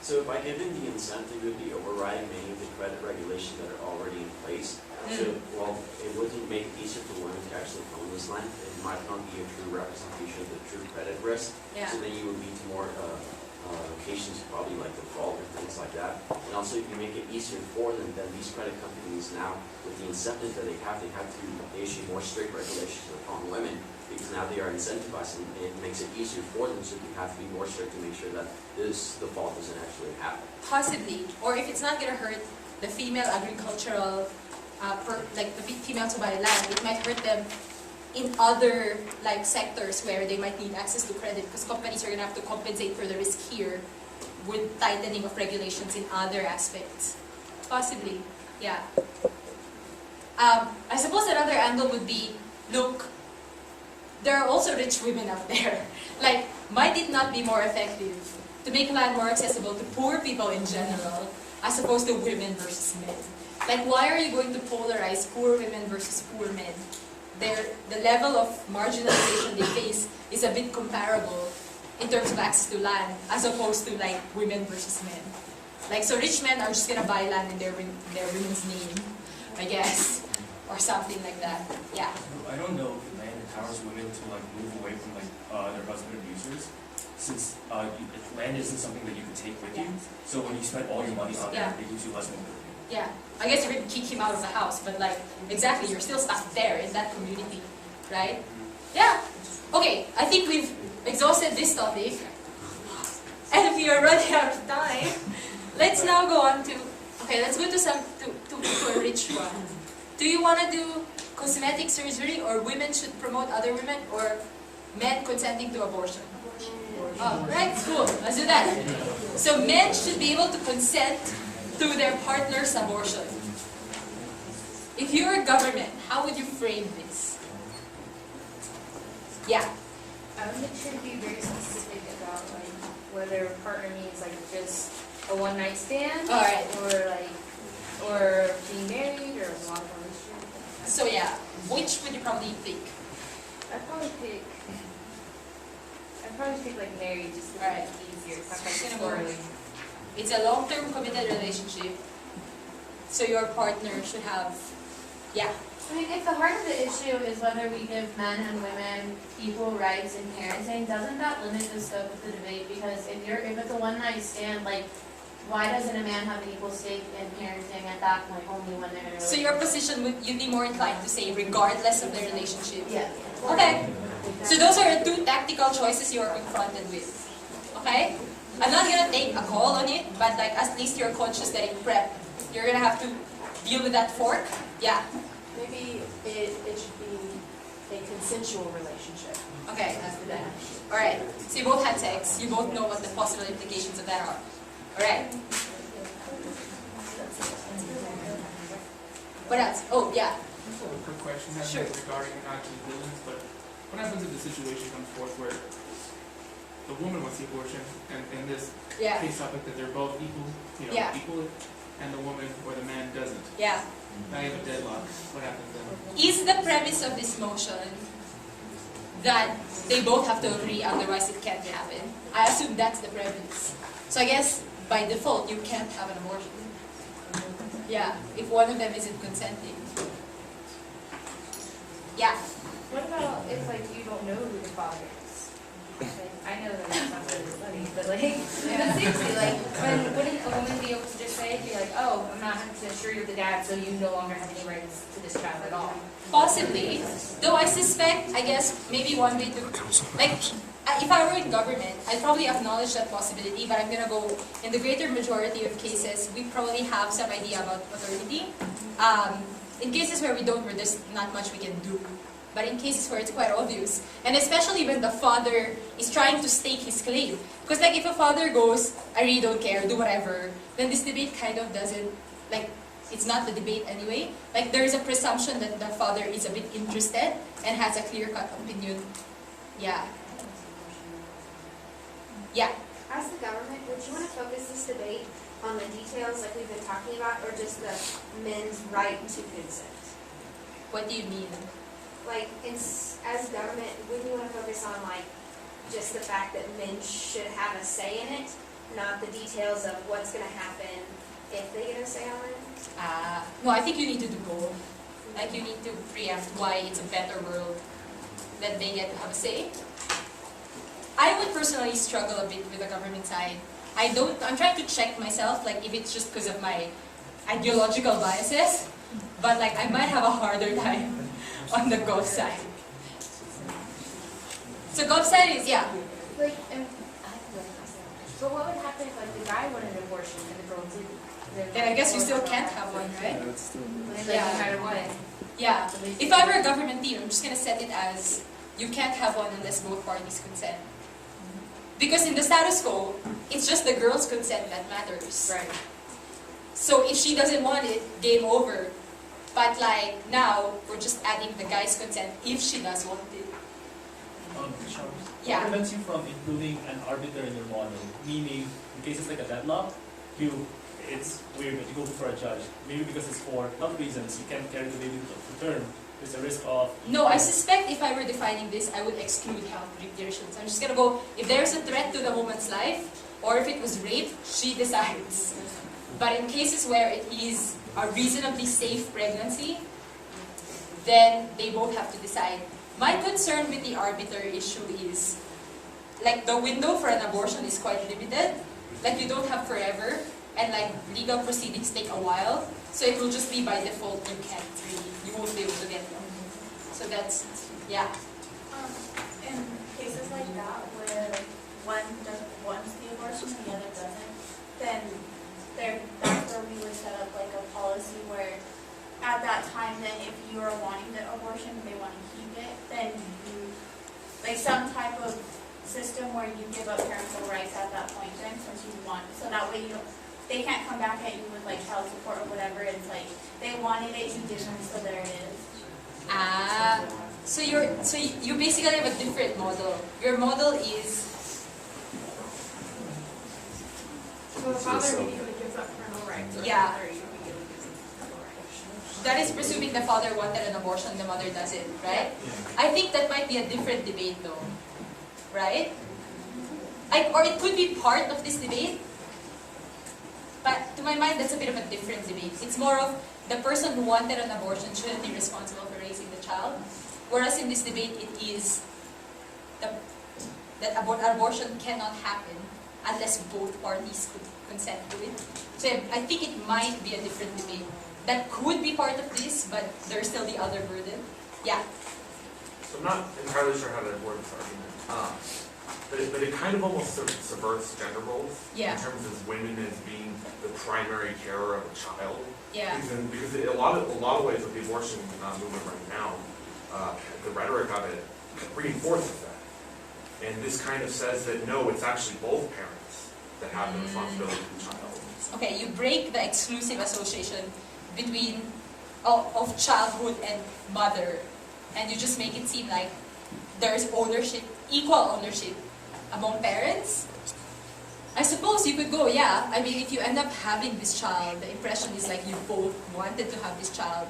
So by giving the incentive, it would be overriding many of the credit regulations that are already in place. So while it wouldn't make it easier for women to actually own this land, it might not be a true representation of the true credit risk. So then you would lead to more occasions, probably like default or things like that. And also if you make it easier for them, then these credit companies now, with the incentive that they have to issue more strict regulations upon women, because now they are incentivized, and it makes it easier for them, so they have to be more strict to make sure that the fault doesn't actually happen. Possibly, or if it's not going to hurt the female agricultural, like the female to buy land, it might hurt them in other like sectors where they might need access to credit, because companies are going to have to compensate for the risk here with tightening of regulations in other aspects. Possibly, yeah. I suppose another angle would be, look, there are also rich women out there. Like, might it not be more effective to make land more accessible to poor people in general, as opposed to women versus men? Like, why are you going to polarize poor women versus poor men? The level of marginalization they face is a bit comparable in terms of access to land, as opposed to like women versus men. Like, so rich men are just gonna buy land in their women's name, I guess, or something like that. Yeah. I don't know if land empowers women to like move away from like their husband abusers, since land isn't something that you can take with you. So when you spend all your money on it, it gives you less mobility. Yeah, I guess you're going to kick him out of the house, but like, exactly, you're still stuck there in that community, right? Yeah. Okay, I think we've exhausted this topic, and we are running out of time. Let's now go on to, okay, let's go to a rich one. Do you want to do cosmetic surgery, or women should promote other women, or men consenting to abortion? Oh, right, cool, let's do that. So men should be able to consent to their partner's abortion. If you're a government, how would you frame this? Yeah. I would make sure to be very specific about like whether a partner means like just a one-night stand, or being married, or a long relationship. So yeah, which would you probably pick? I'd probably pick like married, just because it's easier. It's not like squirrely. It's a long-term committed relationship, so your partner should have, yeah. I mean, if the heart of the issue is whether we give men and women equal rights in parenting, doesn't that limit the scope of the debate? Because if it's a one-night stand, like, why doesn't a man have an equal stake in parenting at that point, only when they're in a relationship? So your position, you'd be more inclined to say regardless of the relationship? Yeah. Okay. So those are the two tactical choices you are confronted with. Okay? I'm not gonna take a call on it, but like at least you're conscious that in prep, you're gonna have to deal with that fork. Yeah. Maybe it should be a consensual relationship. Okay. That's the definition. Alright. So you both had sex, you both know what the possible implications of that are. Alright. What else? Oh, yeah. Just a quick question, Sure. regarding not just villains, but what happens if the situation comes forth where the woman wants the abortion, and in this case topic that they're both equal, equal, and the woman or the man doesn't? Yeah. Now you have a deadlock. What happens then? Is the premise of this motion that they both have to agree, otherwise it can't happen? I assume that's the premise. So I guess by default you can't have an abortion. Yeah, if one of them isn't consenting. Yeah. What about if like you don't know who the father is? Like, I know that that's not really funny, but like, but seriously, like, wouldn't a woman be able to just say, be like, oh, I'm not 100% sure you're the dad, so you no longer have any rights to this child at all? Possibly. Though I suspect, I guess, maybe one way to, like, if I were in government, I'd probably acknowledge that possibility, but I'm going to go, in the greater majority of cases, we probably have some idea about paternity. In cases where we don't, where there's not much we can do. But in cases where it's quite obvious, and especially when the father is trying to stake his claim. Because like if a father goes, I really don't care, do whatever, then this debate kind of doesn't, like, it's not the debate anyway. Like there is a presumption that the father is a bit interested and has a clear-cut opinion. Yeah. Yeah. As the government, would you want to focus this debate on the details like we've been talking about, or just the men's right to consent? What do you mean? Like, as government, wouldn't you want to focus on like just the fact that men should have a say in it, not the details of what's going to happen if they get a say on it? No, I think you need to do both. Like you need to preempt why it's a better world that they get to have a say. I would personally struggle a bit with the government side. I'm trying to check myself, like if it's just because of my ideological biases. but like I might have a harder time on the Gov side. So Gov side is, yeah. Like, so what would happen if like the guy wanted an abortion and the girl didn't? Then I guess you still can't have one, right? Yeah, no matter what. Yeah. If I were a government team, I'm just gonna set it as you can't have one unless both parties consent. Because in the status quo, it's just the girl's consent that matters. Right. So if she doesn't want it, game over. But like now, we're just adding the guy's consent if she does want it. What prevents you from including an arbiter in your model? Meaning, in cases like a deadlock, it's weird that you go before a judge. Maybe because it's for health reasons, you can't carry the baby to term. There's a risk of... No, I suspect if I were defining this, I would exclude health reasons. I'm just gonna go, if there's a threat to the woman's life, or if it was rape, she decides. But in cases where it is a reasonably safe pregnancy, then they both have to decide. My concern with the arbiter issue is, like, the window for an abortion is quite limited. Like, you don't have forever, and like, legal proceedings take a while. So it will just be by default, you won't be able to get one. So that's, yeah. In cases like that, where one wants the abortion and the other doesn't, then that's where we would set up like a policy where at that time, then if you are wanting the abortion and they want to keep it, then you, like some type of system where you give up parental rights at that point then, since you want, so that way you don't, they can't come back at you with like child support or whatever. It's like they wanted it, you didn't, so there it is. So you basically have a different model. Your model is. So the father usually gives up parental rights. Yeah. That is presuming the father wanted an abortion, the mother doesn't, right? I think that might be a different debate though, right? Or it could be part of this debate, but to my mind that's a bit of a different debate. It's more of the person who wanted an abortion shouldn't be responsible for raising the child, whereas in this debate it is that abortion cannot happen unless both parties could consent to it. So I think it might be a different debate. That could be part of this, but there's still the other burden. Yeah. So I'm not entirely sure how to word this argument, but it kind of almost subverts gender roles in terms of women as being the primary carer of a child. Yeah. Because in a lot of ways with the abortion movement right now, the rhetoric of it reinforces that, and this kind of says that no, it's actually both parents that have the responsibility for the child. Okay, you break the exclusive association between of childhood and mother, and you just make it seem like there's ownership, equal ownership among parents. I suppose you could go, yeah, I mean if you end up having this child, the impression is like you both wanted to have this child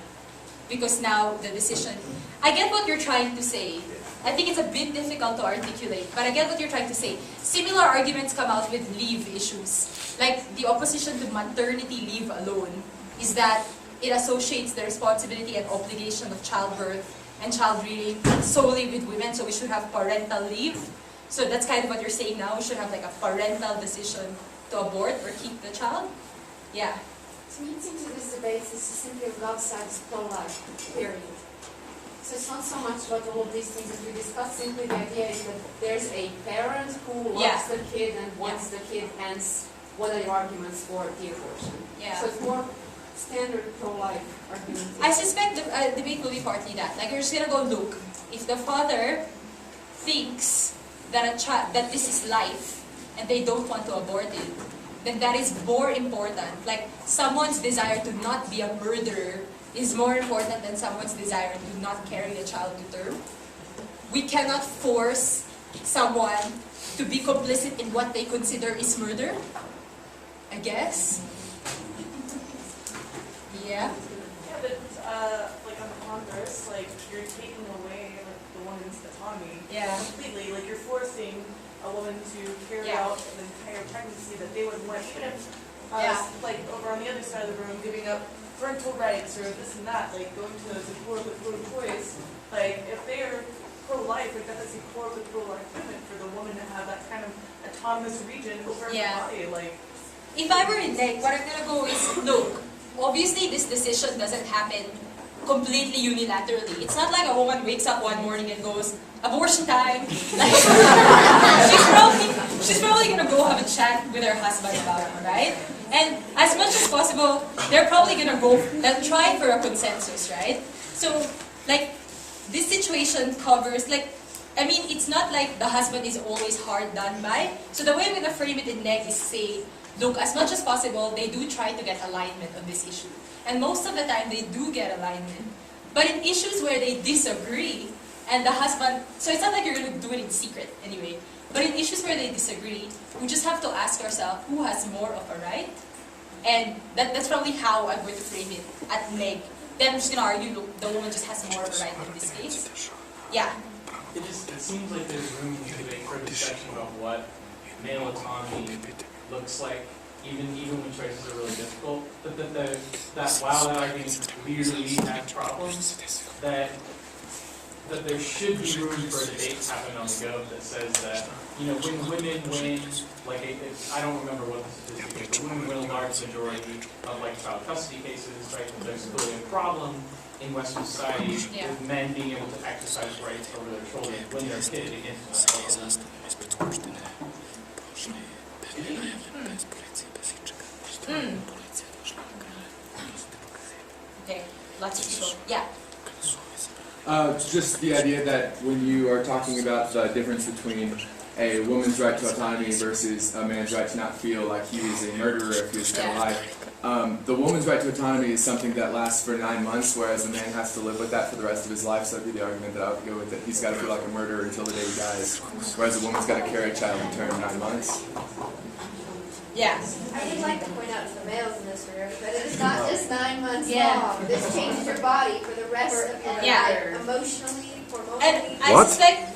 because now the decision, I get what you're trying to say. I think it's a bit difficult to articulate, but I get what you're trying to say. Similar arguments come out with leave issues. Like the opposition to maternity leave alone is that it associates the responsibility and obligation of childbirth and child rearing solely with women, so we should have parental leave. So that's kind of what you're saying now, we should have like a parental decision to abort or keep the child. Yeah. So me into this debate is simply about sides pro-life, period. So it's not so much about all of these things that we discussed, simply the idea is that there's a parent who loves the kid and wants the kid, hence what are the arguments for the abortion. Yeah. So it's more standard pro-life arguments. I suspect the debate will be partly that. Like you're just gonna go look, if the father thinks that that this is life and they don't want to abort it, then that is more important. Like someone's desire to not be a murderer is more important than someone's desire to not carry a child to term. We cannot force someone to be complicit in what they consider is murder, I guess. Yeah. Yeah, but like on the converse, like you're taking away like the woman's autonomy completely. Like you're forcing a woman to carry out an entire pregnancy that they would want, even if like over on the other side of the room, giving up parental rights or this and that, like going to the pro-choice. Like if they are pro-life, like that's a core of the pro-life movement for the woman to have that kind of autonomous region over her body. Like if I were in like what I'm gonna go is look. obviously this decision doesn't happen completely unilaterally. It's not like a woman wakes up one morning and goes, abortion time. Like, she's probably gonna go have a chat with her husband about it, right? And as much as possible, they're probably gonna they'll try for a consensus, right? So, like, this situation covers, like, I mean, it's not like the husband is always hard done by. So the way I'm gonna frame it in neg is say, look, as much as possible, they do try to get alignment on this issue. And most of the time, they do get alignment. But in issues where they disagree, and the husband, so it's not like you're going to do it in secret anyway, but in issues where they disagree, we just have to ask ourselves who has more of a right. And that's probably how I'm going to frame it at neg. Then I'm just going to argue, look, the woman just has more of a right in this case. Yeah. It seems like there's room to debate for discussion about what male autonomy looks like, even when choices are really difficult. But that while that argument clearly has problems, that there should be room for a debate to happen on the go that says that, you know, when women win, like, I don't remember what the statistic is, but women win a large majority of, like, child custody cases, right? There's clearly a problem in Western society with men being able to exercise rights over their children when they're pitted against them. Okay, lots of people. Yeah. Just the idea that when you are talking about the difference between a woman's right to autonomy versus a man's right to not feel like he is a murderer if he is still alive, the woman's right to autonomy is something that lasts for 9 months, whereas the man has to live with that for the rest of his life. So that'd be the argument that I would go with, that he's got to feel like a murderer until the day he dies, whereas a woman's got to carry a child in term 9 months. Yeah. I would like to point out to the males in this room that it is not just 9 months long. This changes your body for the rest of your life, emotionally, hormonally. And I suspect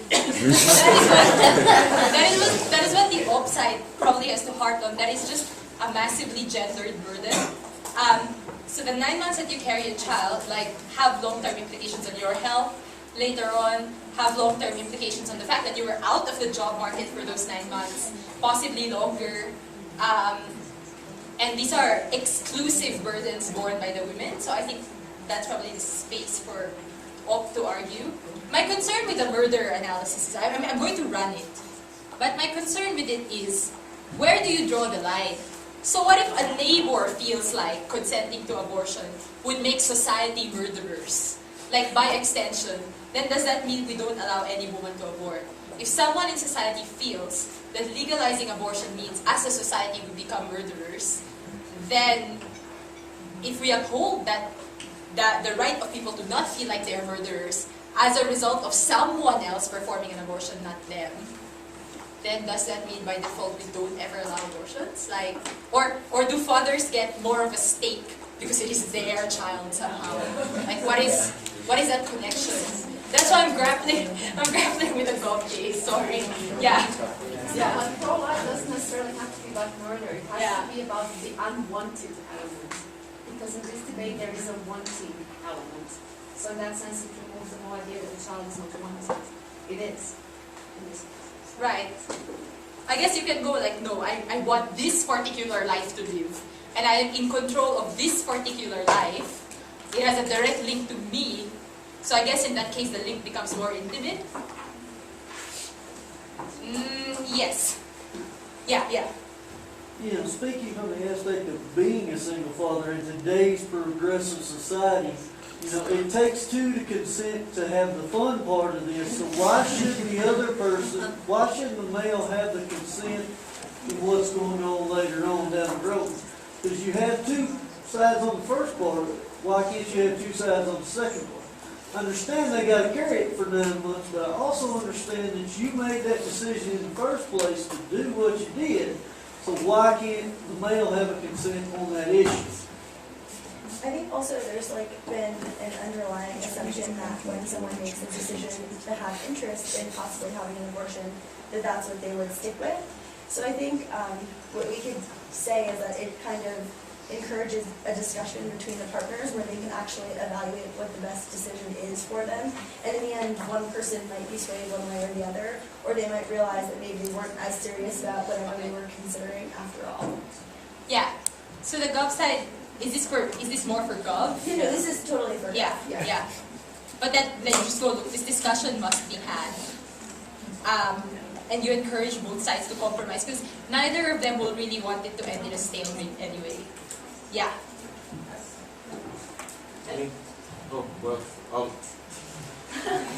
that is what the op side probably has to harp on. That is just a massively gendered burden. So the 9 months that you carry a child, like, have long-term implications on your health. Later on, have long-term implications on the fact that you were out of the job market for those 9 months, possibly longer. And these are exclusive burdens borne by the women, so I think that's probably the space for op to argue. My concern with the murder analysis is, I'm going to run it, but my concern with it is, where do you draw the line? So what if a neighbor feels like consenting to abortion would make society murderers? Like, by extension, then does that mean we don't allow any woman to abort? If someone in society feels that legalizing abortion means as a society we become murderers, then if we uphold that the right of people to not feel like they're murderers as a result of someone else performing an abortion, not them, then does that mean by default we don't ever allow abortions? Like, or do fathers get more of a stake because it is their child somehow? Like, what is that connection? That's why I'm grappling with the golf case, sorry. Yeah. Yeah, like pro-life doesn't necessarily have to be about murder. It has to be about the unwanted element. Because in this debate there is a wanting element. So in that sense it removes the whole idea that the child is not wanted. It is. In this case. Right. I guess you can go like, no, I want this particular life to live. And I am in control of this particular life. It has a direct link to me. So I guess in that case the link becomes more intimate. Yes. Yeah. Yeah, speaking on the aspect of being a single father in today's progressive society, you know, it takes two to consent to have the fun part of this. So why should why shouldn't the male have the consent to what's going on later on down the road? Because you have two sides on the first part of it. Why can't you have two sides on the second part? I understand they got to carry it for 9 months, but I also understand that you made that decision in the first place to do what you did. So why can't the male have a consent on that issue? I think also there's like been an underlying assumption that when someone makes a decision to have interest in possibly having an abortion, that that's what they would stick with. So I think what we could say is that it kind of encourages a discussion between the partners where they can actually evaluate what the best decision is for them. And in the end, one person might be swayed one way or the other, or they might realize that maybe they weren't as serious about whatever they were considering after all. Yeah. So the gov side is this more for gov? Yeah, no, this is totally for Yeah, gov. yeah. But then you just go, look, this discussion must be had. And you encourage both sides to compromise because neither of them will really want it to end in a stalemate anyway. Yeah.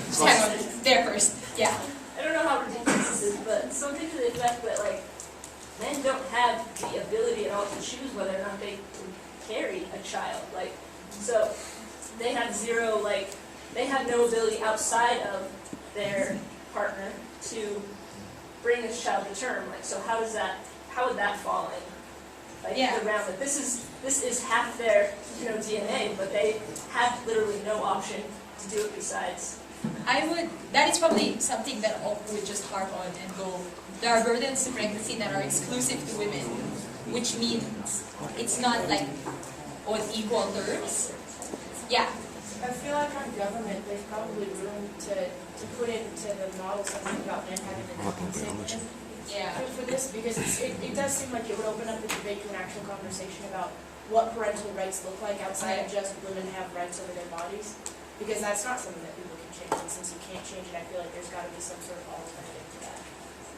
Just hang on there first. Yeah. I don't know how ridiculous this is, but something to the effect that like men don't have the ability at all to choose whether or not they can carry a child. Like, so they have zero, like, they have no ability outside of their partner to bring this child to term. Like, so how would that fall in? Like, the realm that this is half their, DNA, but they have literally no option to do it besides. That is probably something that Op would just harp on and go, there are burdens to pregnancy that are exclusive to women, which means it's not like on equal terms. Yeah. I feel like our government, there's probably room to put into the model something about men having an consent. Yeah. For this, because it does seem like it would open up the debate to an actual conversation about what parental rights look like outside of just women have rights over their bodies. Because that's not something that people can change, and since you can't change it, I feel like there's got to be some sort of alternative to that.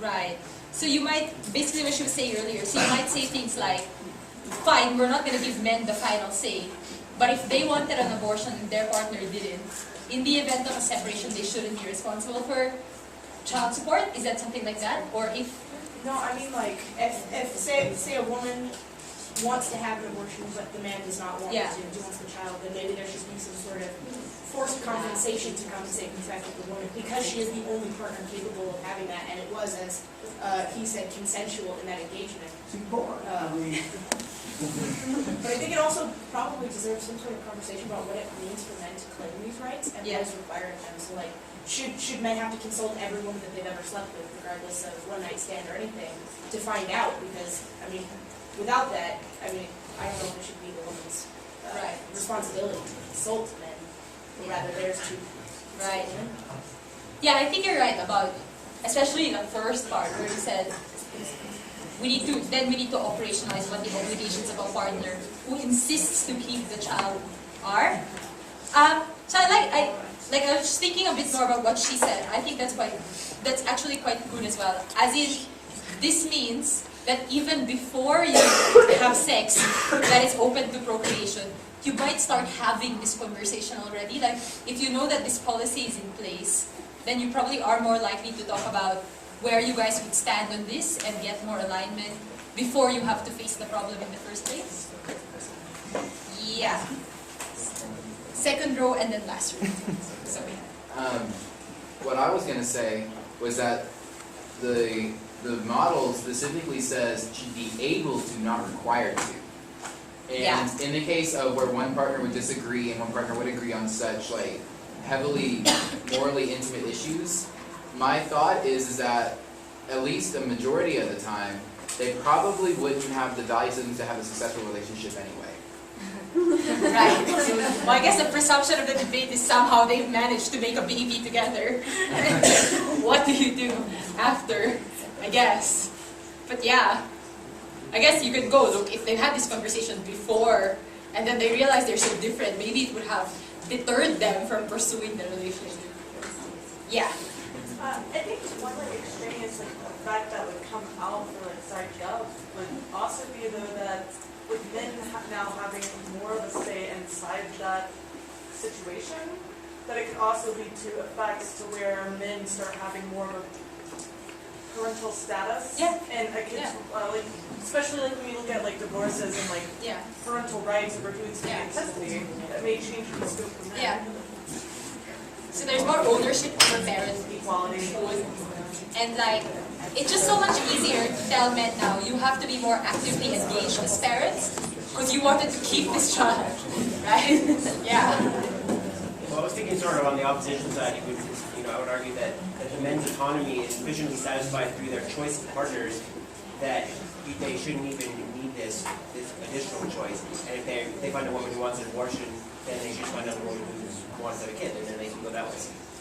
Right. So you might, basically what she was saying earlier, so you might say things like, fine, we're not going to give men the final say, but if they wanted an abortion and their partner didn't, in the event of a separation, they shouldn't be responsible for child support? Is that something like that? Or if... No, I mean like, if say a woman wants to have an abortion, but the man does not want to, he wants the child, then maybe there should be some sort of forced compensation to compensate the fact that the woman, because she is the only partner capable of having that, and it was, as he said, consensual in that engagement. But I think it also probably deserves some sort of conversation about what it means for men to claim these rights and what is required of them. So like, should men have to consult every woman that they've ever slept with, regardless of one night stand or anything, to find out? Because, I mean, without that, I mean, I don't know if it should be the woman's responsibility to consult men, or rather theirs to Right. Yeah, I think you're right about, especially the first part where you said, we need to operationalize what the obligations of a partner who insists to keep the child are. So I was just thinking a bit more about what she said. I think that's actually quite good as well. As in, this means that even before you have sex that is open to procreation, you might start having this conversation already. Like, if you know that this policy is in place, then you probably are more likely to talk about where you guys would stand on this and get more alignment before you have to face the problem in the first place. Yeah. Second row and then last row. Sorry. What I was going to say was that the model specifically says should be able to, not required to. And in the case of where one partner would disagree and one partner would agree on such like heavily morally intimate issues, my thought is that at least a majority of the time, they probably wouldn't have the value systems to have a successful relationship anyway. Right. Well, I guess the presumption of the debate is somehow they've managed to make a baby together. What do you do after? I guess. But yeah, I guess you could go, look, if they had this conversation before and then they realized they're so different, maybe it would have deterred them from pursuing the relationship. Yeah. I think one like extraneous effect that would come out for like side gov would also be though that with men now having more of a say inside that situation, that it could also lead to effects to where men start having more of a parental status. Yeah. And like especially like when you look at like divorces and like parental rights over who is taking custody, that may change the scope of men. Yeah. So there's more ownership over parents. Equality. And like, it's just so much easier to tell men now, you have to be more actively engaged as parents, because you wanted to keep this child, right? Yeah. Well, I was thinking sort of on the opposition side, I would argue that the men's autonomy is sufficiently satisfied through their choice of partners that they shouldn't even need this additional choice. And if they find a woman who wants an abortion, then they should find another woman who wants to have a kid, and then they can go that way.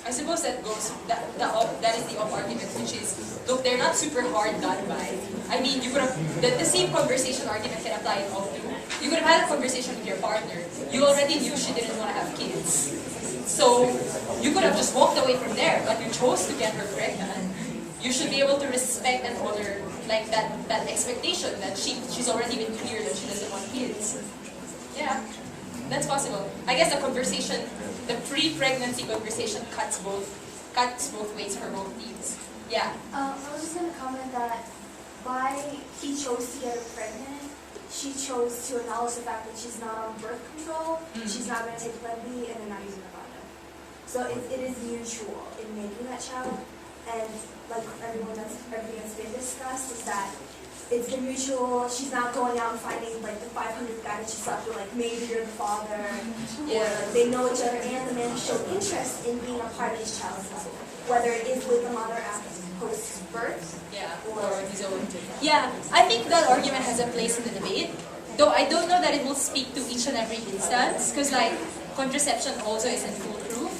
I suppose that goes, that is the argument, which is, look, they're not super hard done by. I mean, you could have, the same conversation argument can apply in all too. You could have had a conversation with your partner. You already knew she didn't want to have kids. So you could have just walked away from there, but you chose to get her pregnant. You should be able to respect and honor like that expectation that she's already been clear that she doesn't want kids. Yeah, that's possible. I guess the conversation, the pre-pregnancy conversation cuts both ways for both teams. Yeah. I was just gonna comment that by he chose to get her pregnant, she chose to acknowledge the fact that she's not on birth control, she's not gonna take Levy, and they're not using a condom. So it is mutual in making that child, and like everything that's been discussed is that it's been mutual. She's not going out and finding like the 500th guy that she slept with, like maybe you're the father, or like, they know each other, and the man showed interest in being a part of his child's life, whether it is with the mother after post-birth, or his own. Yeah, I think that argument has a place in the debate, though I don't know that it will speak to each and every instance, because like contraception also isn't foolproof,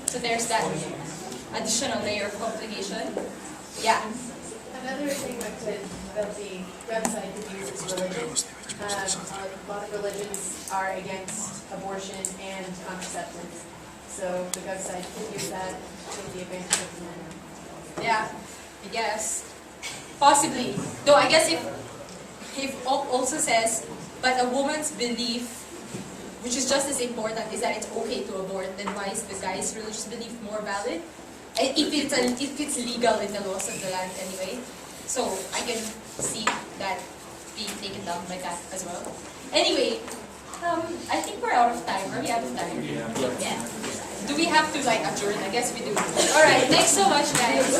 so there's that additional layer of complication. Yeah. Another thing that the website could use is religion. A lot of religions are against abortion and contraception, so the website can use that to take the advantage of the men. Yeah, I guess. Possibly. Though I guess if also says, but a woman's belief, which is just as important, is that it's okay to abort, then why is the guy's religious belief more valid? If it's legal in the laws of the land anyway. So I can see that being taken down by that as well. Anyway, I think we're out of time. Are we out of time? Yeah. Do we have to like adjourn? I guess we do. Alright, thanks so much guys.